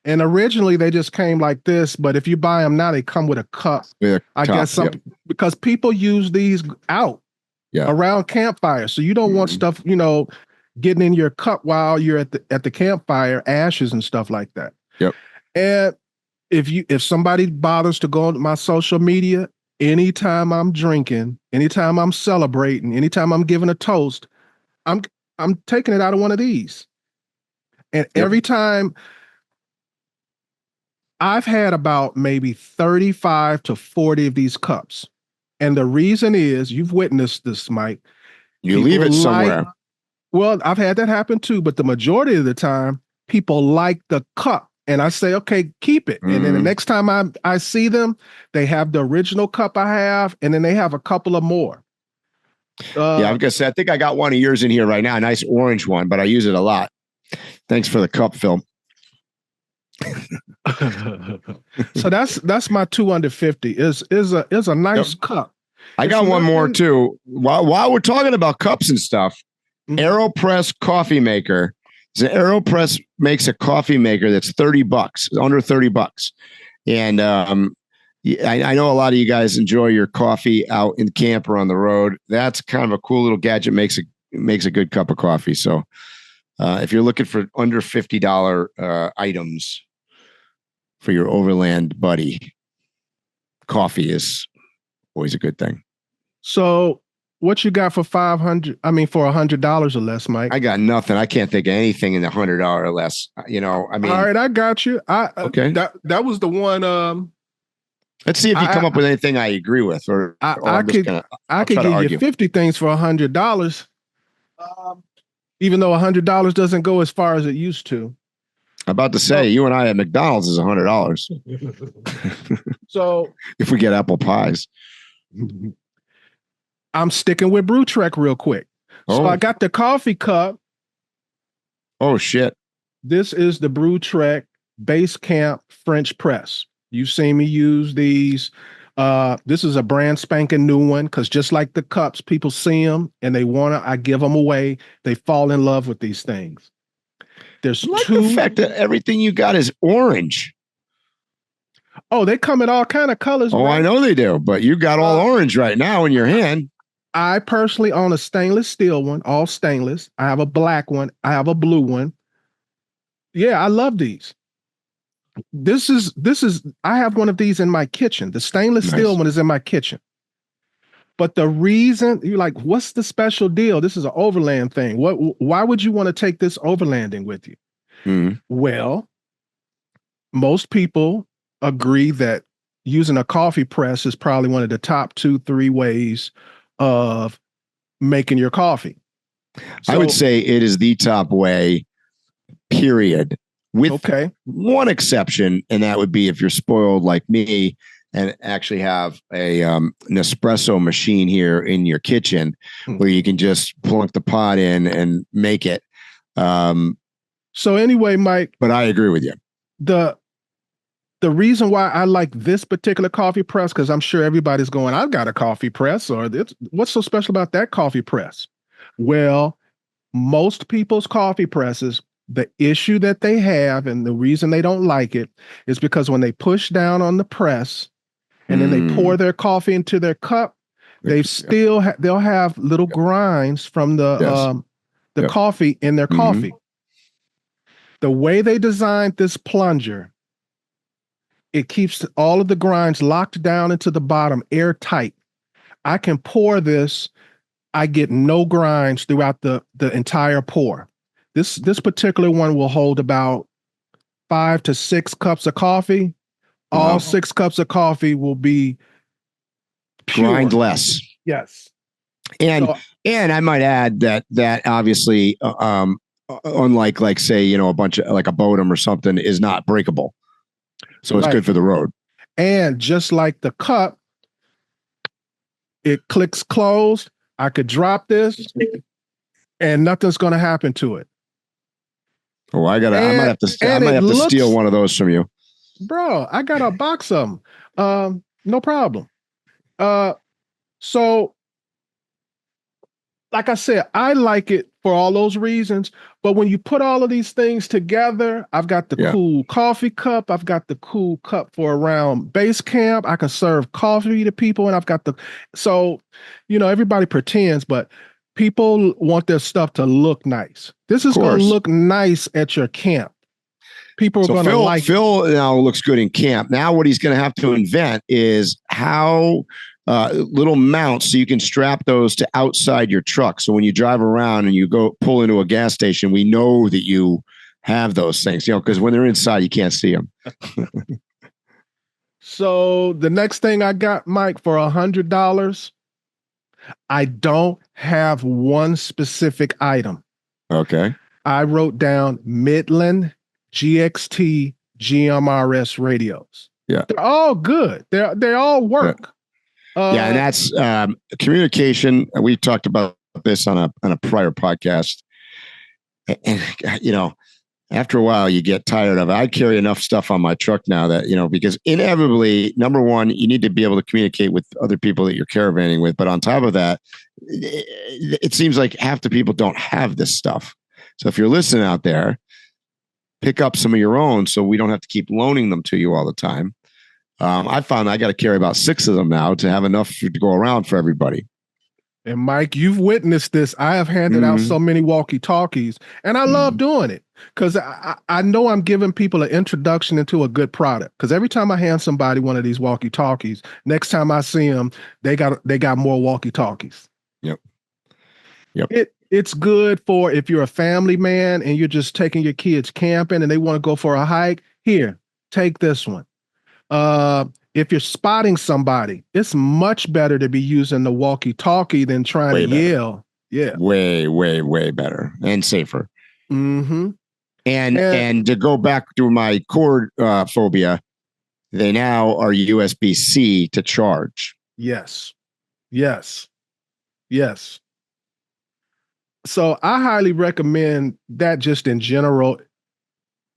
S3: And originally they just came like this, but if you buy them now, they come with a cup. Because people use these out around campfires. So you don't want stuff, getting in your cup while you're at the campfire, ashes and stuff like that.
S4: Yep.
S3: And if somebody bothers to go on my social media, anytime I'm drinking, anytime I'm celebrating, anytime I'm giving a toast, I'm taking it out of one of these. And every time I've had about maybe 35 to 40 of these cups. And the reason is, you've witnessed this, Mike.
S4: You leave it somewhere.
S3: Well, I've had that happen too, but the majority of the time, people like the cup. And I say, okay, keep it. And then the next time I see them, they have the original cup I have, and then they have a couple of more.
S4: I was gonna say, I think I got one of yours in here right now, a nice orange one, but I use it a lot. Thanks for the cup, Phil.
S3: So that's my 2 under 50. Is a nice cup.
S4: I got one more too. While we're talking about cups and stuff, AeroPress coffee maker. So AeroPress makes a coffee maker that's $30, under $30. And I know a lot of you guys enjoy your coffee out in camp or on the road. That's kind of a cool little gadget. Makes a good cup of coffee. So if you're looking for under $50 items for your Overland buddy, coffee is always a good thing.
S3: So what you got for $100 or less, Mike?
S4: I got nothing. I can't think of anything in the $100 or less. All
S3: right, I got you.
S4: Okay.
S3: That was the one.
S4: Let's see if you come up with anything I agree with, or
S3: I could give you 50 things for $100. Even though $100 doesn't go as far as it used to.
S4: I'm about to say, you and I at McDonald's is $100.
S3: So
S4: if we get apple pies,
S3: I'm sticking with BrewTech real quick. So I got the coffee cup.
S4: Oh shit!
S3: This is the BrewTech Base Camp French Press. You've seen me use these. This is a brand spanking new one because just like the cups, people see them and I give them away. They fall in love with these things. There's
S4: the fact that everything you got is orange.
S3: Oh, they come in all kind of colors.
S4: Oh, right? I know they do, but you got all orange right now in your hand.
S3: I personally own a stainless steel one, all stainless. I have a black one. I have a blue one. Yeah, I love these. This is I have one of these in my kitchen. The stainless steel one is in my kitchen. But the reason you're like, what's the special deal? This is an overland thing. Why would you want to take this overlanding with you?
S4: Mm-hmm.
S3: Well, most people agree that using a coffee press is probably one of the top 2-3 ways of making your coffee.
S4: I would say it is the top way, period. With one exception, and that would be if you're spoiled like me and actually have an espresso machine here in your kitchen where you can just plunk the pot in and make it.
S3: So anyway, Mike.
S4: But I agree with you.
S3: The reason why I like this particular coffee press, because I'm sure everybody's going, I've got a coffee press, or what's so special about that coffee press? Well, most people's coffee presses, the issue that they have and the reason they don't like it is because when they push down on the press and then they pour their coffee into their cup, they've still they'll have little grinds from the coffee in their coffee. The way they designed this plunger, it keeps all of the grinds locked down into the bottom, airtight. I can pour this. I get no grinds throughout the entire pour. This particular one will hold about 5 to 6 cups of coffee. All 6 cups of coffee will be pure.
S4: Grindless.
S3: Yes.
S4: And I might add that obviously, unlike like say, a bunch of like a Bodum or something is not breakable. So it's good for the road.
S3: And just like the cup, it clicks closed. I could drop this and nothing's going to happen to it.
S4: Oh, I might have to steal one of those from you.
S3: Bro, I got a box of them. No problem. So like I said, I like it for all those reasons. But when you put all of these things together, I've got the cool coffee cup. I've got the cool cup for around base camp. I can serve coffee to people. And I've got everybody pretends, but people want their stuff to look nice. This is going to look nice at your camp. People are going to like
S4: Phil now looks good in camp. Now what he's going to have to invent is how little mounts so you can strap those to outside your truck. So when you drive around and you go pull into a gas station, we know that you have those things, because when they're inside, you can't see them.
S3: So the next thing I got, Mike, for $100, I don't have one specific item.
S4: Okay.
S3: I wrote down Midland GXT GMRS radios.
S4: Yeah.
S3: They're all good. They all work.
S4: And that's communication. We talked about this on a prior podcast. And, after a while, you get tired of it. I carry enough stuff on my truck now that, because inevitably, number one, you need to be able to communicate with other people that you're caravanning with. But on top of that, it seems like half the people don't have this stuff. So if you're listening out there, pick up some of your own so we don't have to keep loaning them to you all the time. I found I got to carry about 6 of them now to have enough to go around for everybody.
S3: And Mike, you've witnessed this. I have handed out so many walkie-talkies, and I love doing it because I know I'm giving people an introduction into a good product. Because every time I hand somebody one of these walkie-talkies, next time I see them, they got more walkie-talkies.
S4: Yep.
S3: It's good for if you're a family man and you're just taking your kids camping and they want to go for a hike. Here, take this one. If you're spotting somebody, it's much better to be using the walkie-talkie than trying to yell. Yeah.
S4: Way, way, way better and safer.
S3: Mm-hmm.
S4: And to go back to my cord phobia, they now are USB-C to charge.
S3: Yes. So I highly recommend that just in general.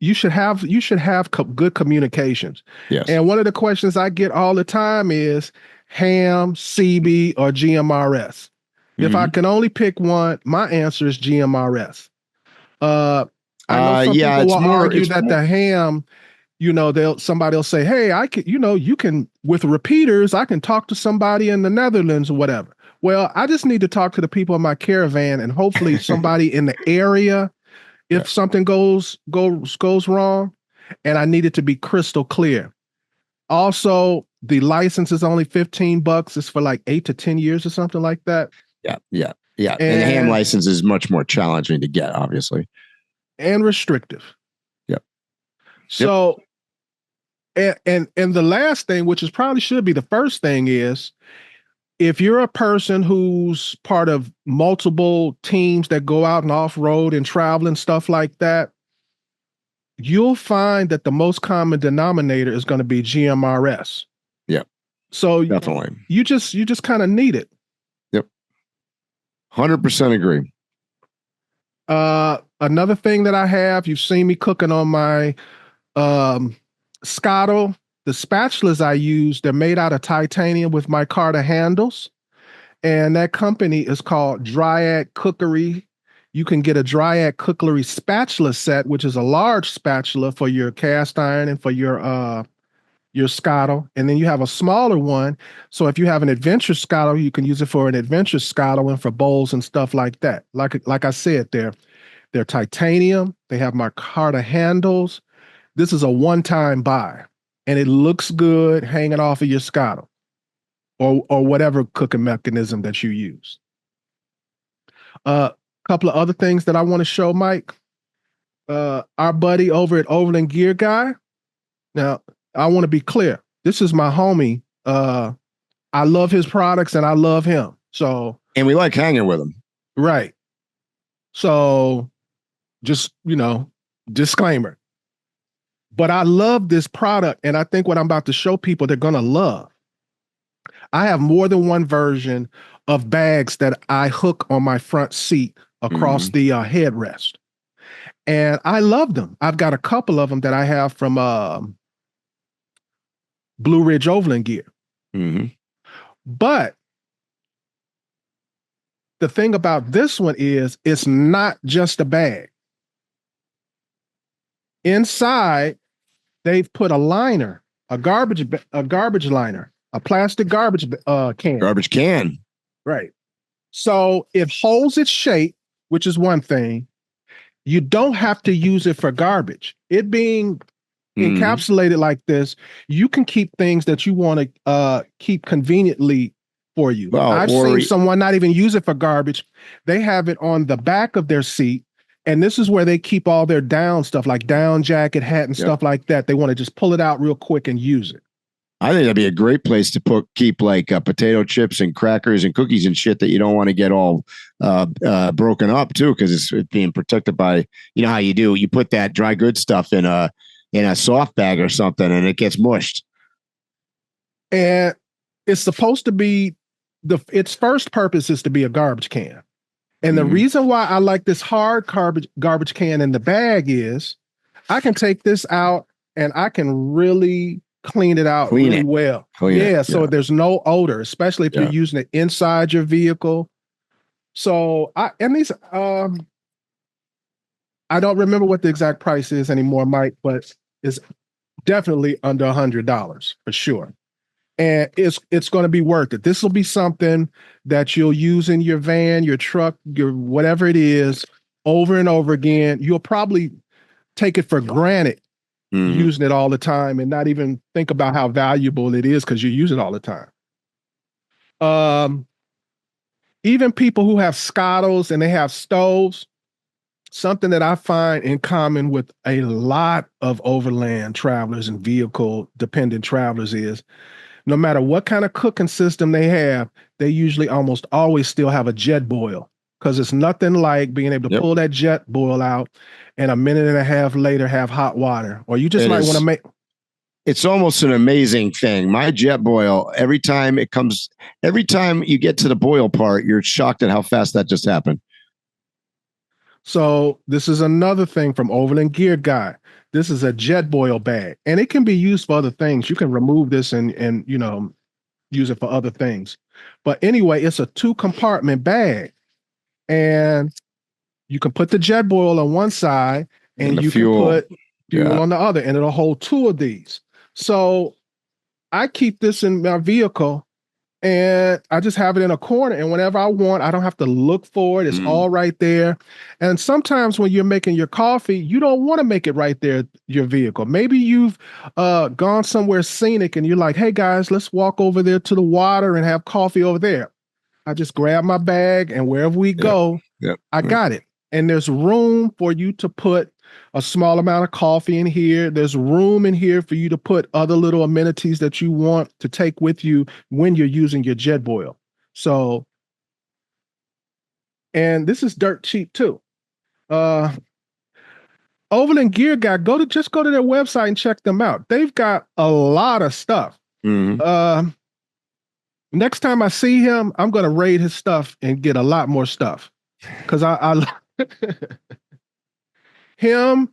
S3: You should have good communications.
S4: Yes.
S3: And one of the questions I get all the time is ham, CB, or GMRS. If I can only pick one, my answer is GMRS. I know some people will argue that the ham, somebody will say, hey, I can, you can, with repeaters, I can talk to somebody in the Netherlands or whatever. Well, I just need to talk to the people in my caravan and hopefully somebody in the area. If something goes wrong, and I need it to be crystal clear. Also, The license is only $15. It's for like 8 to 10 years or something like that.
S4: Yeah. And the ham license is much more challenging to get, obviously.
S3: And restrictive.
S4: Yep.
S3: So, and the last thing, which is probably should be the first thing, is if you're a person who's part of multiple teams that go out and off-road and travel and stuff like that, you'll find that the most common denominator is going to be GMRS.
S4: Yep.
S3: So
S4: definitely.
S3: You just kind of need it.
S4: Yep. 100% agree.
S3: Another thing that I have, you've seen me cooking on my Scotto. The spatulas I use, they're made out of titanium with micarta handles. And that company is called Dryad Cookery. You can get a Dryad Cookery spatula set, which is a large spatula for your cast iron and for your Scotto. And then you have a smaller one. So if you have an adventure Scotto, you can use it for an adventure Scotto and for bowls and stuff like that. Like I said, they're titanium. They have micarta handles. This is a one-time buy. And it looks good hanging off of your Scotto or whatever cooking mechanism that you use. A couple of other things that I want to show, Mike. Our buddy over at Overland Gear Guy. Now, I want to be clear. This is my homie. I love his products and I love him. So,
S4: and we like hanging with him.
S3: Right. So just, disclaimer. But I love this product, and I think what I'm about to show people, they're going to love. I have more than one version of bags that I hook on my front seat across the headrest. And I love them. I've got a couple of them that I have from Blue Ridge Overland Gear.
S4: Mm-hmm.
S3: But the thing about this one is it's not just a bag. Inside, they've put a liner, a garbage liner, a plastic garbage can.
S4: Garbage can.
S3: Right. So it holds its shape, which is one thing. You don't have to use it for garbage. It being encapsulated like this, you can keep things that you want to keep conveniently for you. Well, I've seen someone not even use it for garbage. They have it on the back of their seat. And this is where they keep all their down stuff, like down jacket, hat, and stuff like that. They want to just pull it out real quick and use it.
S4: I think that'd be a great place to keep like potato chips and crackers and cookies and shit that you don't want to get all broken up too, because it's being protected by, you know how you do. You put that dry goods stuff in a soft bag or something, and it gets mushed.
S3: And it's supposed to be its first purpose is to be a garbage can. And the reason why I like this hard garbage can in the bag is I can take this out and I can really clean it out really well. So there's no odor, especially if you're using it inside your vehicle. So I don't remember what the exact price is anymore, Mike, but it's definitely under $100 for sure. And it's going to be worth it. This will be something that you'll use in your van, your truck, your whatever it is, over and over again. You'll probably take it for granted using it all the time and not even think about how valuable it is because you use it all the time. Even people who have Scottos and they have stoves, something that I find in common with a lot of overland travelers and vehicle-dependent travelers is no matter what kind of cooking system they have, they usually almost always still have a jet boil because it's nothing like being able to pull that jet boil out and a minute and a half later have hot water. Or you just might want to make...
S4: It's almost an amazing thing. My jet boil, every time you get to the boil part, you're shocked at how fast that just happened.
S3: So this is another thing from Overland Gear Guy. This is a jet boil bag, and it can be used for other things. You can remove this and use it for other things. But anyway, it's a 2-compartment bag, and you can put the jet boil on one side, and you can put fuel on the other, and it'll hold 2 of these. So I keep this in my vehicle, and I just have it in a corner. And whenever I want, I don't have to look for it. It's all right there. And sometimes when you're making your coffee, you don't want to make it right there, your vehicle. Maybe you've gone somewhere scenic and you're like, hey guys, let's walk over there to the water and have coffee over there. I just grab my bag and wherever we go, I got it. And there's room for you to put a small amount of coffee in here. There's room in here for you to put other little amenities that you want to take with you when you're using your jet boil. So, and this is dirt cheap too. Overland Gear Guy, just go to their website and check them out. They've got a lot of stuff. Next time I see him, I'm going to raid his stuff and get a lot more stuff. Because I him,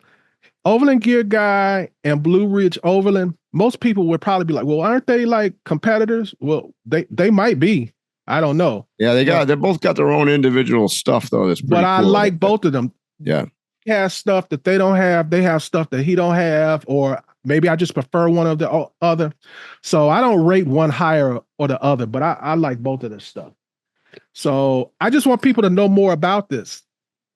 S3: Overland Gear Guy, and Blue Ridge Overland, most people would probably be like, well, aren't they like competitors? Well, they might be. I don't know. Yeah,
S4: they both got their own individual stuff, though. That's pretty cool.
S3: I like both of them.
S4: Yeah.
S3: He has stuff that they don't have. They have stuff that he don't have, or maybe I just prefer one of the other. So I don't rate one higher or the other, but I like both of this stuff. So I just want people to know more about this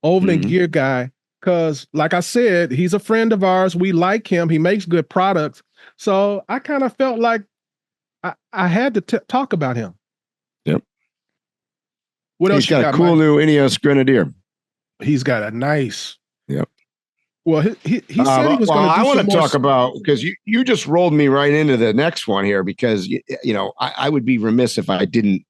S3: Overland Gear Guy, because like I said, he's a friend of ours. We like him. He makes good products. So I kind of felt like I had to talk about him.
S4: Yep.
S3: What else?
S4: He's got a cool new Ineos Grenadier.
S3: He's got a nice.
S4: Yep.
S3: Well, he said he was going to do
S4: I want to talk about, because you just rolled me right into the next one here, because I would be remiss if I didn't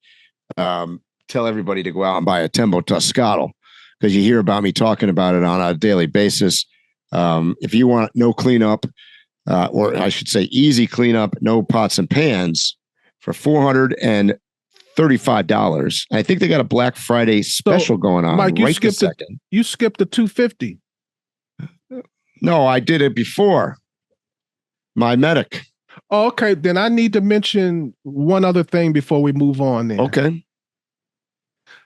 S4: tell everybody to go out and buy a Tembo Toscado, because you hear about me talking about it on a daily basis. If you want no cleanup, or I should say easy cleanup, no pots and pans, for $435. I think they got a Black Friday special going on.
S3: Mike, you skipped the $250.
S4: No, I did it before. My Medic.
S3: Oh, okay, then I need to mention one other thing before we move on then.
S4: Okay.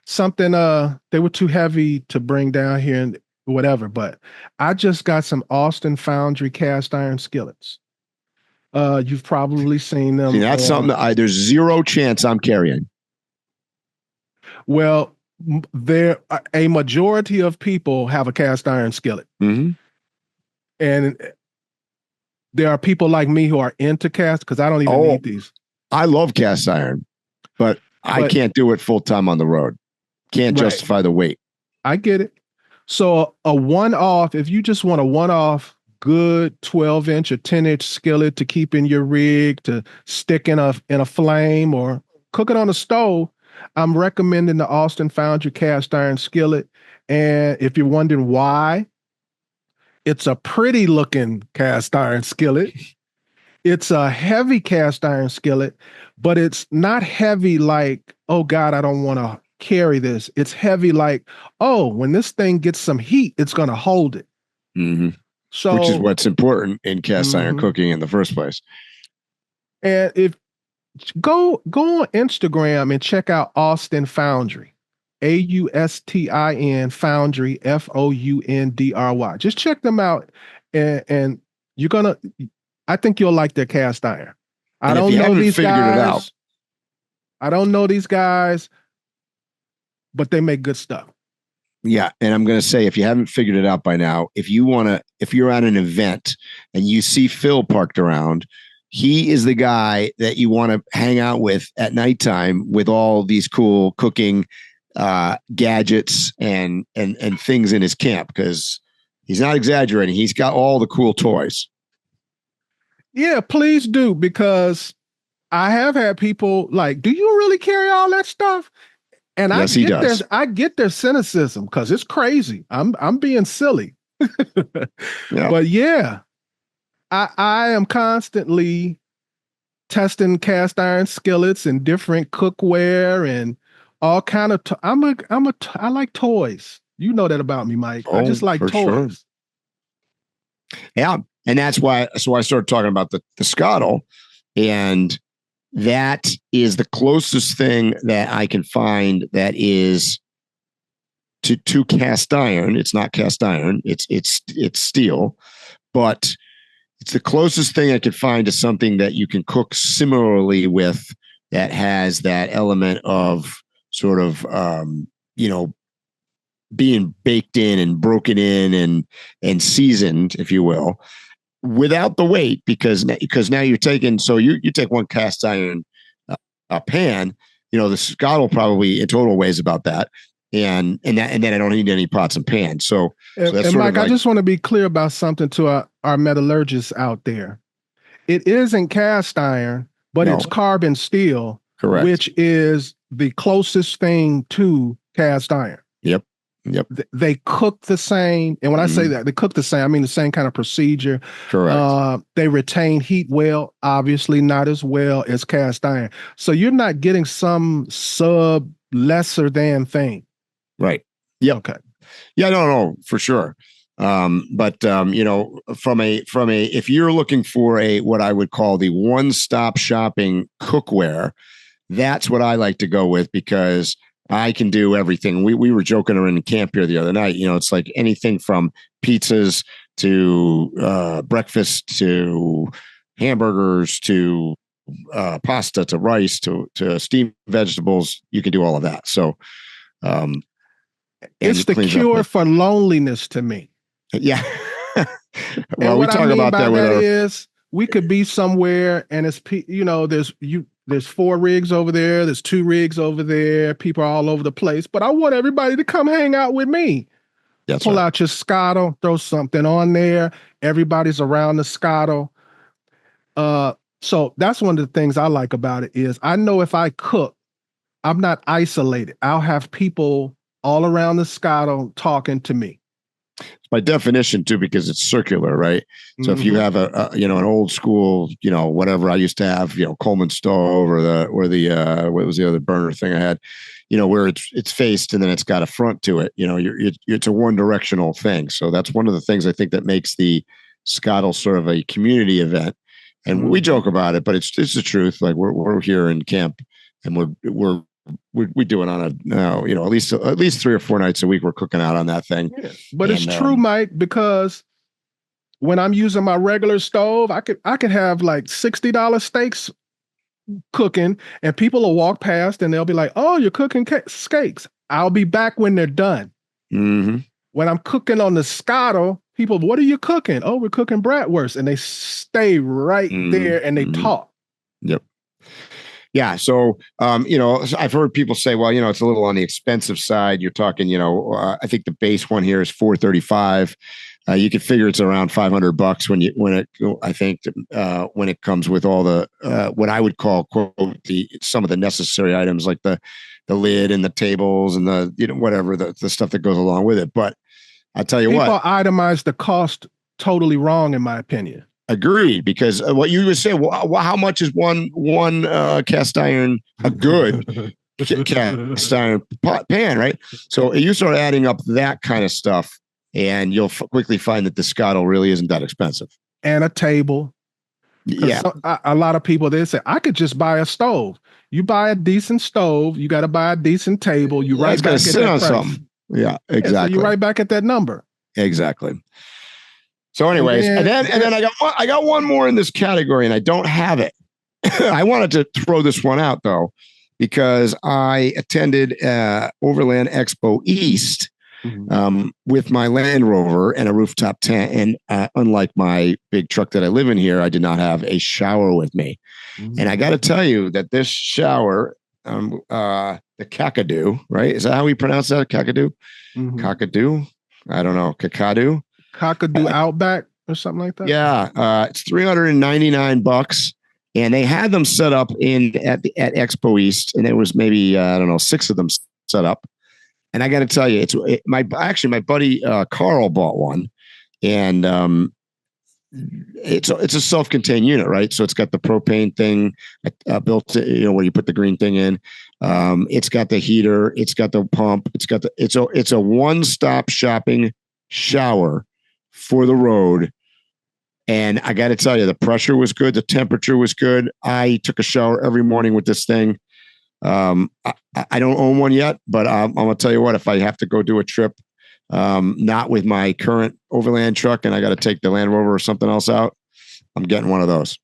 S3: Something they were too heavy to bring down here and whatever, but I just got some Austin Foundry cast iron skillets. You've probably seen them.
S4: See, that's something that there's zero chance I'm carrying.
S3: Well, a majority of people have a cast iron skillet. And there are people like me who are into cast, because I don't even need these.
S4: I love cast iron, but I can't do it full time on the road. Can't justify the weight.
S3: I get it. So a one-off, if you just want a one-off good 12-inch or 10-inch skillet to keep in your rig, to stick in a flame or cook it on a stove, I'm recommending the Austin Foundry cast iron skillet. And if you're wondering why, it's a pretty looking cast iron skillet. It's a heavy cast iron skillet, but it's not heavy like, oh God, I don't want to carry this. It's heavy like, oh, when this thing gets some heat, it's going to hold it. So,
S4: which is what's important in cast iron cooking in the first place.
S3: And if go on Instagram and check out Austin Foundry. AUSTIN Foundry, FOUNDRY. Just check them out, and I think you'll like their cast iron. I don't know these guys. I don't know these guys, but they make good stuff.
S4: Yeah, and I'm going to say, if you haven't figured it out by now, if you're at an event and you see Phil parked around, he is the guy that you want to hang out with at nighttime with all these cool cooking gadgets and things in his camp, because he's not exaggerating. He's got all the cool toys.
S3: Yeah, please do, because I have had people like, do you really carry all that stuff? And
S4: yes,
S3: I get their cynicism, because it's crazy. I'm being silly. But yeah, I am constantly testing cast iron skillets and different cookware and all kind of. I like toys. You know that about me, Mike. I just like toys. Sure.
S4: Yeah, and that's why. So I started talking about the Scottle, and that is the closest thing that I can find that is to cast iron. It's not cast iron. It's steel, but it's the closest thing I could find to something that you can cook similarly with that has that element of sort of, being baked in and broken in and seasoned, if you will, without the weight, because now you're taking, so you take one cast iron pan, the Scottle probably in total weighs about that. And then I don't need any pots and pans. So that's
S3: Mike, I just want to be clear about something to our metallurgists out there. It isn't cast iron, but it's carbon steel,
S4: correct,
S3: which is the closest thing to cast iron.
S4: Yep.
S3: They cook the same. And when I say that, they cook the same, I mean the same kind of procedure.
S4: Correct.
S3: They retain heat well, obviously not as well as cast iron. So you're not getting some sub lesser than thing.
S4: Right. Yeah.
S3: Okay.
S4: Yeah, no, for sure. But from a, if you're looking for what I would call the one-stop shopping cookware, that's what I like to go with, because I can do everything. We were joking around in camp here the other night. It's like anything from pizzas to breakfast to hamburgers to pasta to rice to steamed vegetables. You can do all of that. So
S3: it's the cure for loneliness to me.
S4: Yeah.
S3: Well, we talk about that is we could be somewhere and it's there's 4 rigs over there. There's 2 rigs over there. People are all over the place, but I want everybody to come hang out with me.
S4: That's
S3: Pull
S4: right.
S3: out your Scottle, throw something on there. Everybody's around the Scottle. So that's one of the things I like about it is I know if I cook, I'm not isolated. I'll have people all around the Scottle talking to me.
S4: By definition too, because it's circular, right? So if you have an old school, whatever I used to have, Coleman stove or the what was the other burner thing I had, where it's faced and then it's got a front to it. It's a one directional thing. So that's one of the things I think that makes the Scottle sort of a community event. And we joke about it, but it's the truth. Like we're here in camp and we do it on at least 3 or 4 nights a week. We're cooking out on that thing.
S3: Yeah. But it's true, Mike, because when I'm using my regular stove, I could have like $60 steaks cooking, and people will walk past and they'll be like, "Oh, you're cooking steaks." I'll be back when they're done.
S4: Mm-hmm.
S3: When I'm cooking on the Scottle, people, "What are you cooking?" "Oh, we're cooking bratwurst," and they stay right there and they talk.
S4: Yep. Yeah. So, I've heard people say, well, it's a little on the expensive side. You're talking, I think the base one here is $435. You could figure it's around $500 when it comes with all the, what I would call, quote, some of the necessary items like the lid and the tables and the, whatever the stuff that goes along with it. But I tell you
S3: people itemize the cost totally wrong, in my opinion.
S4: Agreed, because what you would say, well, how much is one cast iron, a good cast iron pan, right? So you start adding up that kind of stuff, and you'll quickly find that the Scottle really isn't that expensive.
S3: And a table.
S4: Yeah.
S3: A lot of people, they say, I could just buy a stove. You buy a decent stove, you got to buy a decent table. You right back at
S4: sit on something. Yeah, exactly.
S3: Yeah, so you're right back at that number.
S4: Exactly. So anyways, and then I got one more in this category and I don't have it. I wanted to throw this one out though, because I attended Overland Expo East with my Land Rover and a rooftop tent. And unlike my big truck that I live in here, I did not have a shower with me. And I got to tell you that this shower, the Kakadu, right? Is that how we pronounce that? Kakadu? Kakadu? I don't know. Kakadu?
S3: Kakadu Outback or something like that.
S4: Yeah, it's $399, and they had them set up at Expo East, and there was maybe 6 of them set up. And I got to tell you, my buddy Carl bought one, and it's a self-contained unit, right? So it's got the propane thing built, where you put the green thing in. It's got the heater, it's got the pump, it's a one-stop shopping shower for the road. And I got to tell you, the pressure was good. The temperature was good. I took a shower every morning with this thing. I don't own one yet, but I'm going to tell you what, if I have to go do a trip, not with my current Overland truck and I got to take the Land Rover or something else out, I'm getting one of those.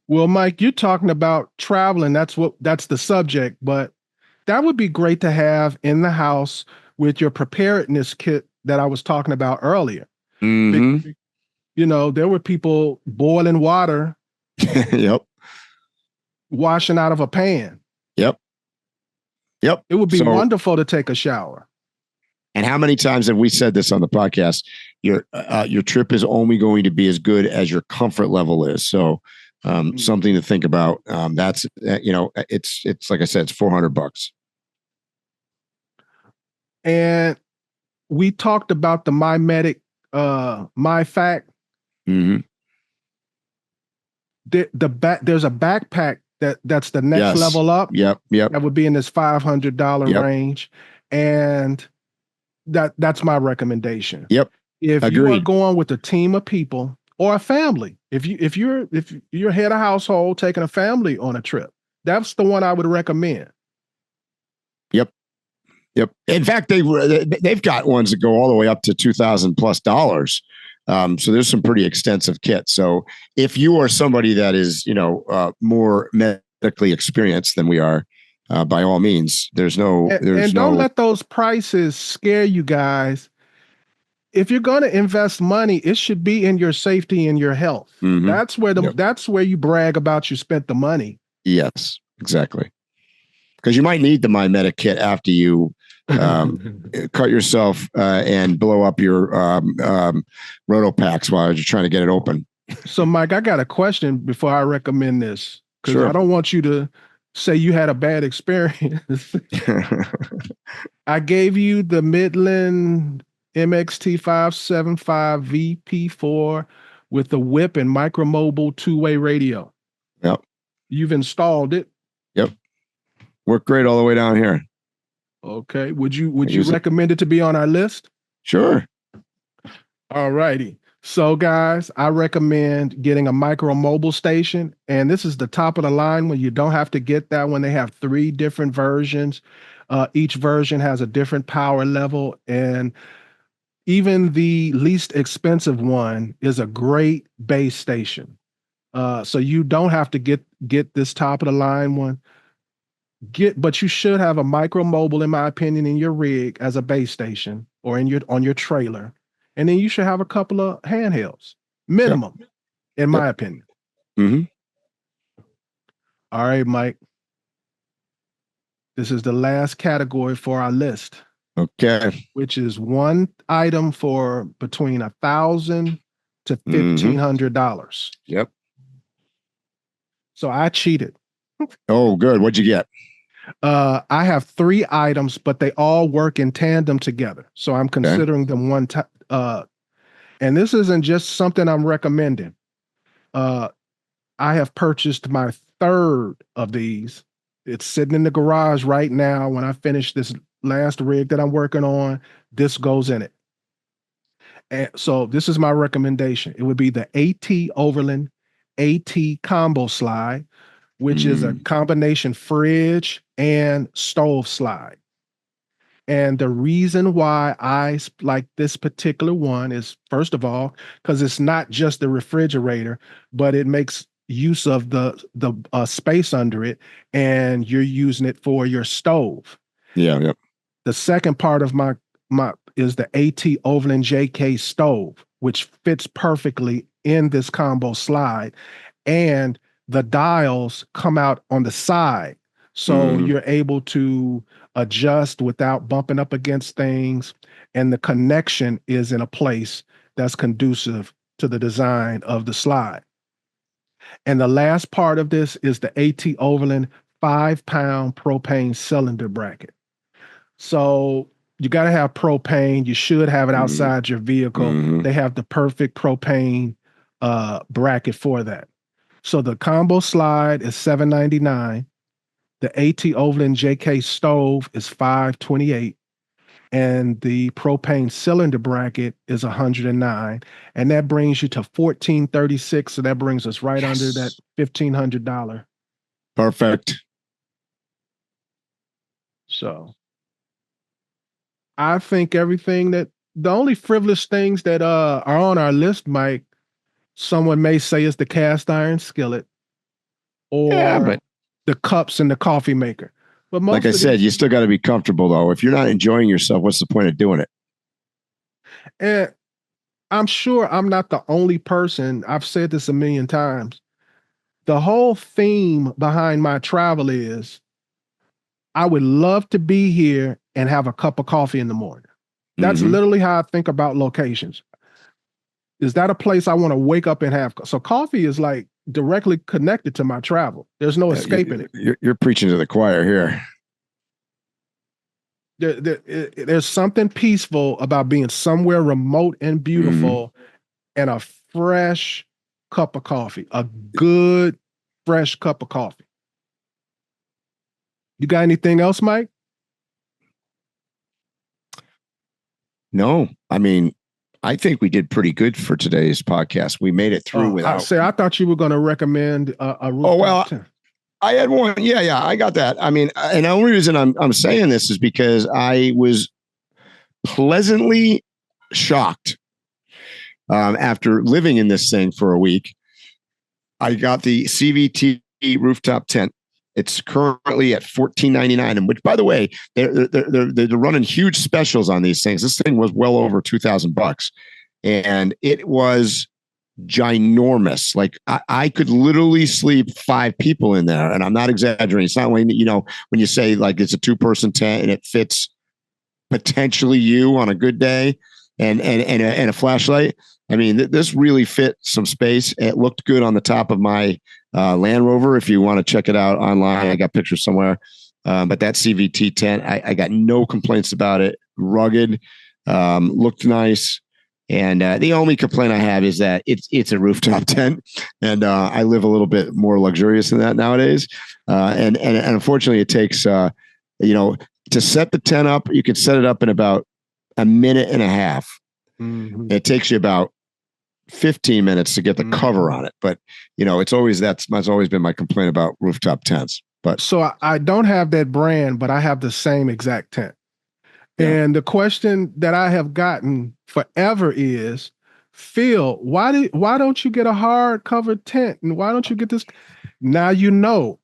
S3: Well, Mike, you're talking about traveling. That's the subject, but that would be great to have in the house with your preparedness kit that I was talking about earlier.
S4: Mm-hmm.
S3: You know, there were people boiling water,
S4: Yep.
S3: washing out of a pan.
S4: Yep. Yep.
S3: It would be wonderful to take a shower.
S4: And how many times have we said this on the podcast? Your trip is only going to be as good as your comfort level is. So something to think about. That's it's like I said, it's $400.
S3: And we talked about the MyMedic, MyFact.
S4: Mm-hmm.
S3: There's a backpack that's the next level up.
S4: Yep.
S3: That would be in this $500 range, and that's my recommendation.
S4: Yep.
S3: If you are going with a team of people or a family, if you're head of household taking a family on a trip, that's the one I would recommend.
S4: Yep. In fact, they've got ones that go all the way up to $2,000+. So there's some pretty extensive kits. So if you are somebody that is, more medically experienced than we are, by all means, don't
S3: let those prices scare you guys. If you're going to invest money, it should be in your safety and your health.
S4: Mm-hmm.
S3: That's where you brag about you spent the money.
S4: Yes, exactly. Because you might need the MyMedic kit after you cut yourself and blow up your roto packs while you're trying to get it open.
S3: So, Mike, I got a question before I recommend this, because
S4: Sure.
S3: I don't want you to say you had a bad experience. I gave you the Midland MXT575 VP4 with the whip and micromobile two-way radio.
S4: Yep.
S3: You've installed it.
S4: Yep. Worked great all the way down here.
S3: Okay. Would you recommend it to be on our list?
S4: Sure.
S3: All righty. So, guys, I recommend getting a micro mobile station. And this is the top of the line when you don't have to get that one. They have 3 different versions. Each version has a different power level. And even the least expensive one is a great base station. So you don't have to get this top of the line one. But you should have a micro mobile, in my opinion, in your rig as a base station or on your trailer. And then you should have a couple of handhelds, minimum, in my opinion.
S4: Mm-hmm.
S3: All right, Mike. This is the last category for our list.
S4: Okay.
S3: Which is one item for between $1,000 to $1,500.
S4: Yep.
S3: So I cheated.
S4: Oh, good. What'd you get?
S3: I have 3 items, but they all work in tandem together. So I'm considering them one time. And this isn't just something I'm recommending. I have purchased my 3rd of these. It's sitting in the garage right now. When I finish this last rig that I'm working on, this goes in it. And so this is my recommendation. It would be the AT Overland AT combo slide, which is a combination fridge and stove slide. And the reason why I like this particular one is, first of all, because it's not just the refrigerator, but it makes use of the space under it, and you're using it for your stove.
S4: Yeah. Yep.
S3: The second part of my is the AT Overland JK stove, which fits perfectly in this combo slide, and the dials come out on the side. So you're able to adjust without bumping up against things. And the connection is in a place that's conducive to the design of the slide. And the last part of this is the AT Overland 5-pound propane cylinder bracket. So you got to have propane. You should have it outside your vehicle. They have the perfect propane bracket for that. So the combo slide is $799. The AT Overland JK stove is $528, and the propane cylinder bracket is $109, and that brings you to $1,436. So that brings us right under that $1,500.
S4: Perfect.
S3: So I think everything the only frivolous things that are on our list, Mike, someone may say is the cast iron skillet. or the cups and the coffee maker. But most
S4: like I said, you still got to be comfortable though. If you're not enjoying yourself, what's the point of doing it?
S3: And I'm sure I'm not the only person. I've said this a million times. The whole theme behind my travel is I would love to be here and have a cup of coffee in the morning. That's literally how I think about locations. Is that a place I want to wake up and have? So coffee is like directly connected to my travel. There's no escaping it.
S4: You're preaching to the choir here.
S3: There's something peaceful about being somewhere remote and beautiful and a fresh cup of coffee, a good, fresh cup of coffee. You got anything else, Mike?
S4: No, I mean, I think we did pretty good for today's podcast. We made it through without.
S3: I thought you were going to recommend a rooftop tent.
S4: I had one. Yeah, I got that. I mean, and the only reason I'm saying this is because I was pleasantly shocked after living in this thing for a week. I got the CVT rooftop tent. It's currently at $14.99, and which, by the way, they're running huge specials on these things. This thing was well over $2,000, and it was ginormous. Like I could literally sleep 5 people in there, and I'm not exaggerating. It's not when you say like it's a 2-person tent and it fits potentially you on a good day, and a flashlight. I mean, this really fit some space. It looked good on the top of my Land Rover. If you want to check it out online, I got pictures somewhere. But that CVT tent, I got no complaints about it. Rugged, looked nice. And the only complaint I have is that it's a rooftop tent, and I live a little bit more luxurious than that nowadays. And unfortunately, it takes to set the tent up. You can set it up in about a minute and a half. It takes you about 15 minutes to get the cover on it, but it's always that's always been my complaint about rooftop tents. But
S3: so I don't have that brand, but I have the same exact tent. Yeah. And the question that I have gotten forever is, Phil, why don't you get a hard covered tent, and why don't you get this? Now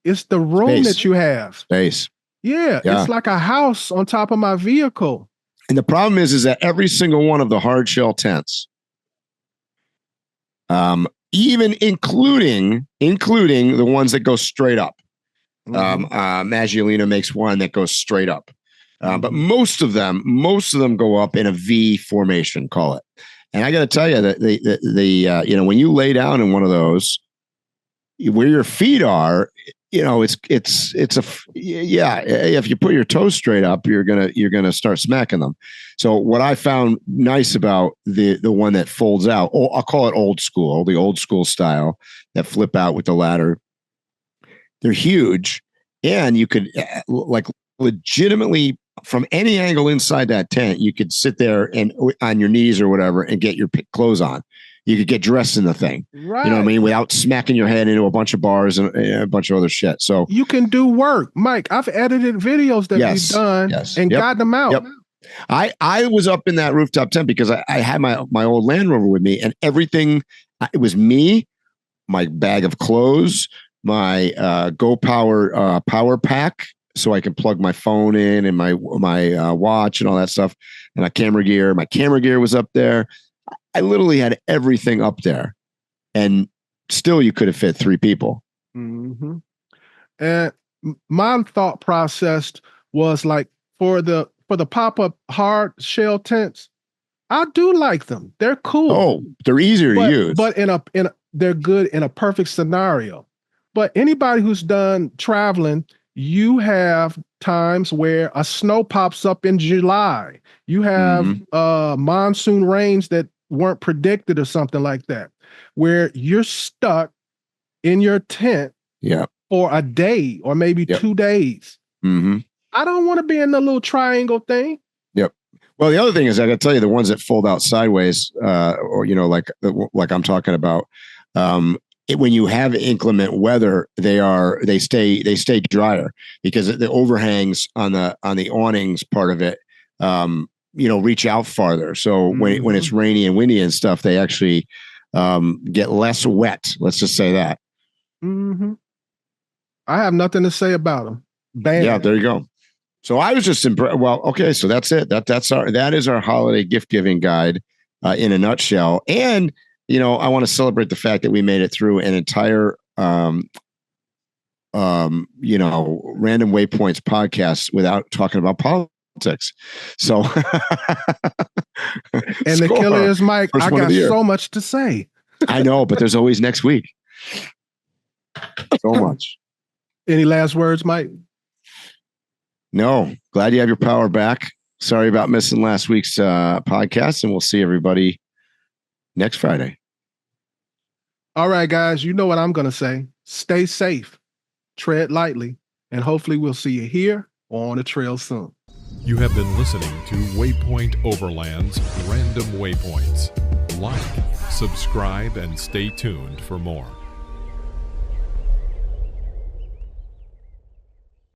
S3: it's the room that you have.
S4: Space.
S3: Yeah, it's like a house on top of my vehicle.
S4: And the problem is that every single one of the hard shell tents, even including the ones that go straight up. Maggiolino makes one that goes straight up. But most of them go up in a V formation, call it. And I got to tell you that the when you lay down in one of those, where your feet are, if you put your toes straight up, you're gonna start smacking them. So what I found nice about the one that folds out, I'll call it the old school style that flip out with the ladder. They're huge, and you could like legitimately from any angle inside that tent, you could sit there and on your knees or whatever and get your clothes on. You could get dressed in the thing, right? You know what I mean, without smacking your head into a bunch of bars and a bunch of other shit. So you
S3: can do work, Mike. I've edited videos that we've done and gotten them out.
S4: I was up in that rooftop tent because I had my old Land Rover with me, and everything. It was me, my bag of clothes, my Go Power power pack, so I can plug my phone in, and my watch and all that stuff, and my camera gear. My camera gear was up there. I literally had everything up there, and still you could have fit 3 people.
S3: Mm-hmm. And my thought process was like, for the pop-up hard shell tents, I do like them. They're cool.
S4: Oh, they're easier to use.
S3: But they're good in a perfect scenario. But anybody who's done traveling, you have times where a snow pops up in July. You have monsoon rains that weren't predicted or something like that, where you're stuck in your tent for a day or maybe 2 days. I don't want to be in the little triangle thing.
S4: Yep. Well, the other thing is, I got to tell you, the ones that fold out sideways, or like I'm talking about, when you have inclement weather, they stay drier because the overhangs on the awnings part of it, reach out farther. So when it's rainy and windy and stuff, they actually get less wet. Let's just say that.
S3: I have nothing to say about them. Bam.
S4: Yeah, there you go. So I was just impressed. Well, okay, so that's it. That is our holiday gift giving guide in a nutshell. And I want to celebrate the fact that we made it through an entire Random Waypoints podcast without talking about politics. So,
S3: and the killer is Mike. I got so much to say.
S4: I know, but there's always next week. So much.
S3: Any last words, Mike?
S4: No. Glad you have your power back. Sorry about missing last week's podcast, and we'll see everybody next Friday.
S3: All right, guys. You know what I'm going to say. Stay safe, tread lightly, and hopefully we'll see you here or on the trail soon.
S5: You have been listening to Waypoint Overland's Random Waypoints. Like, subscribe, and stay tuned for more.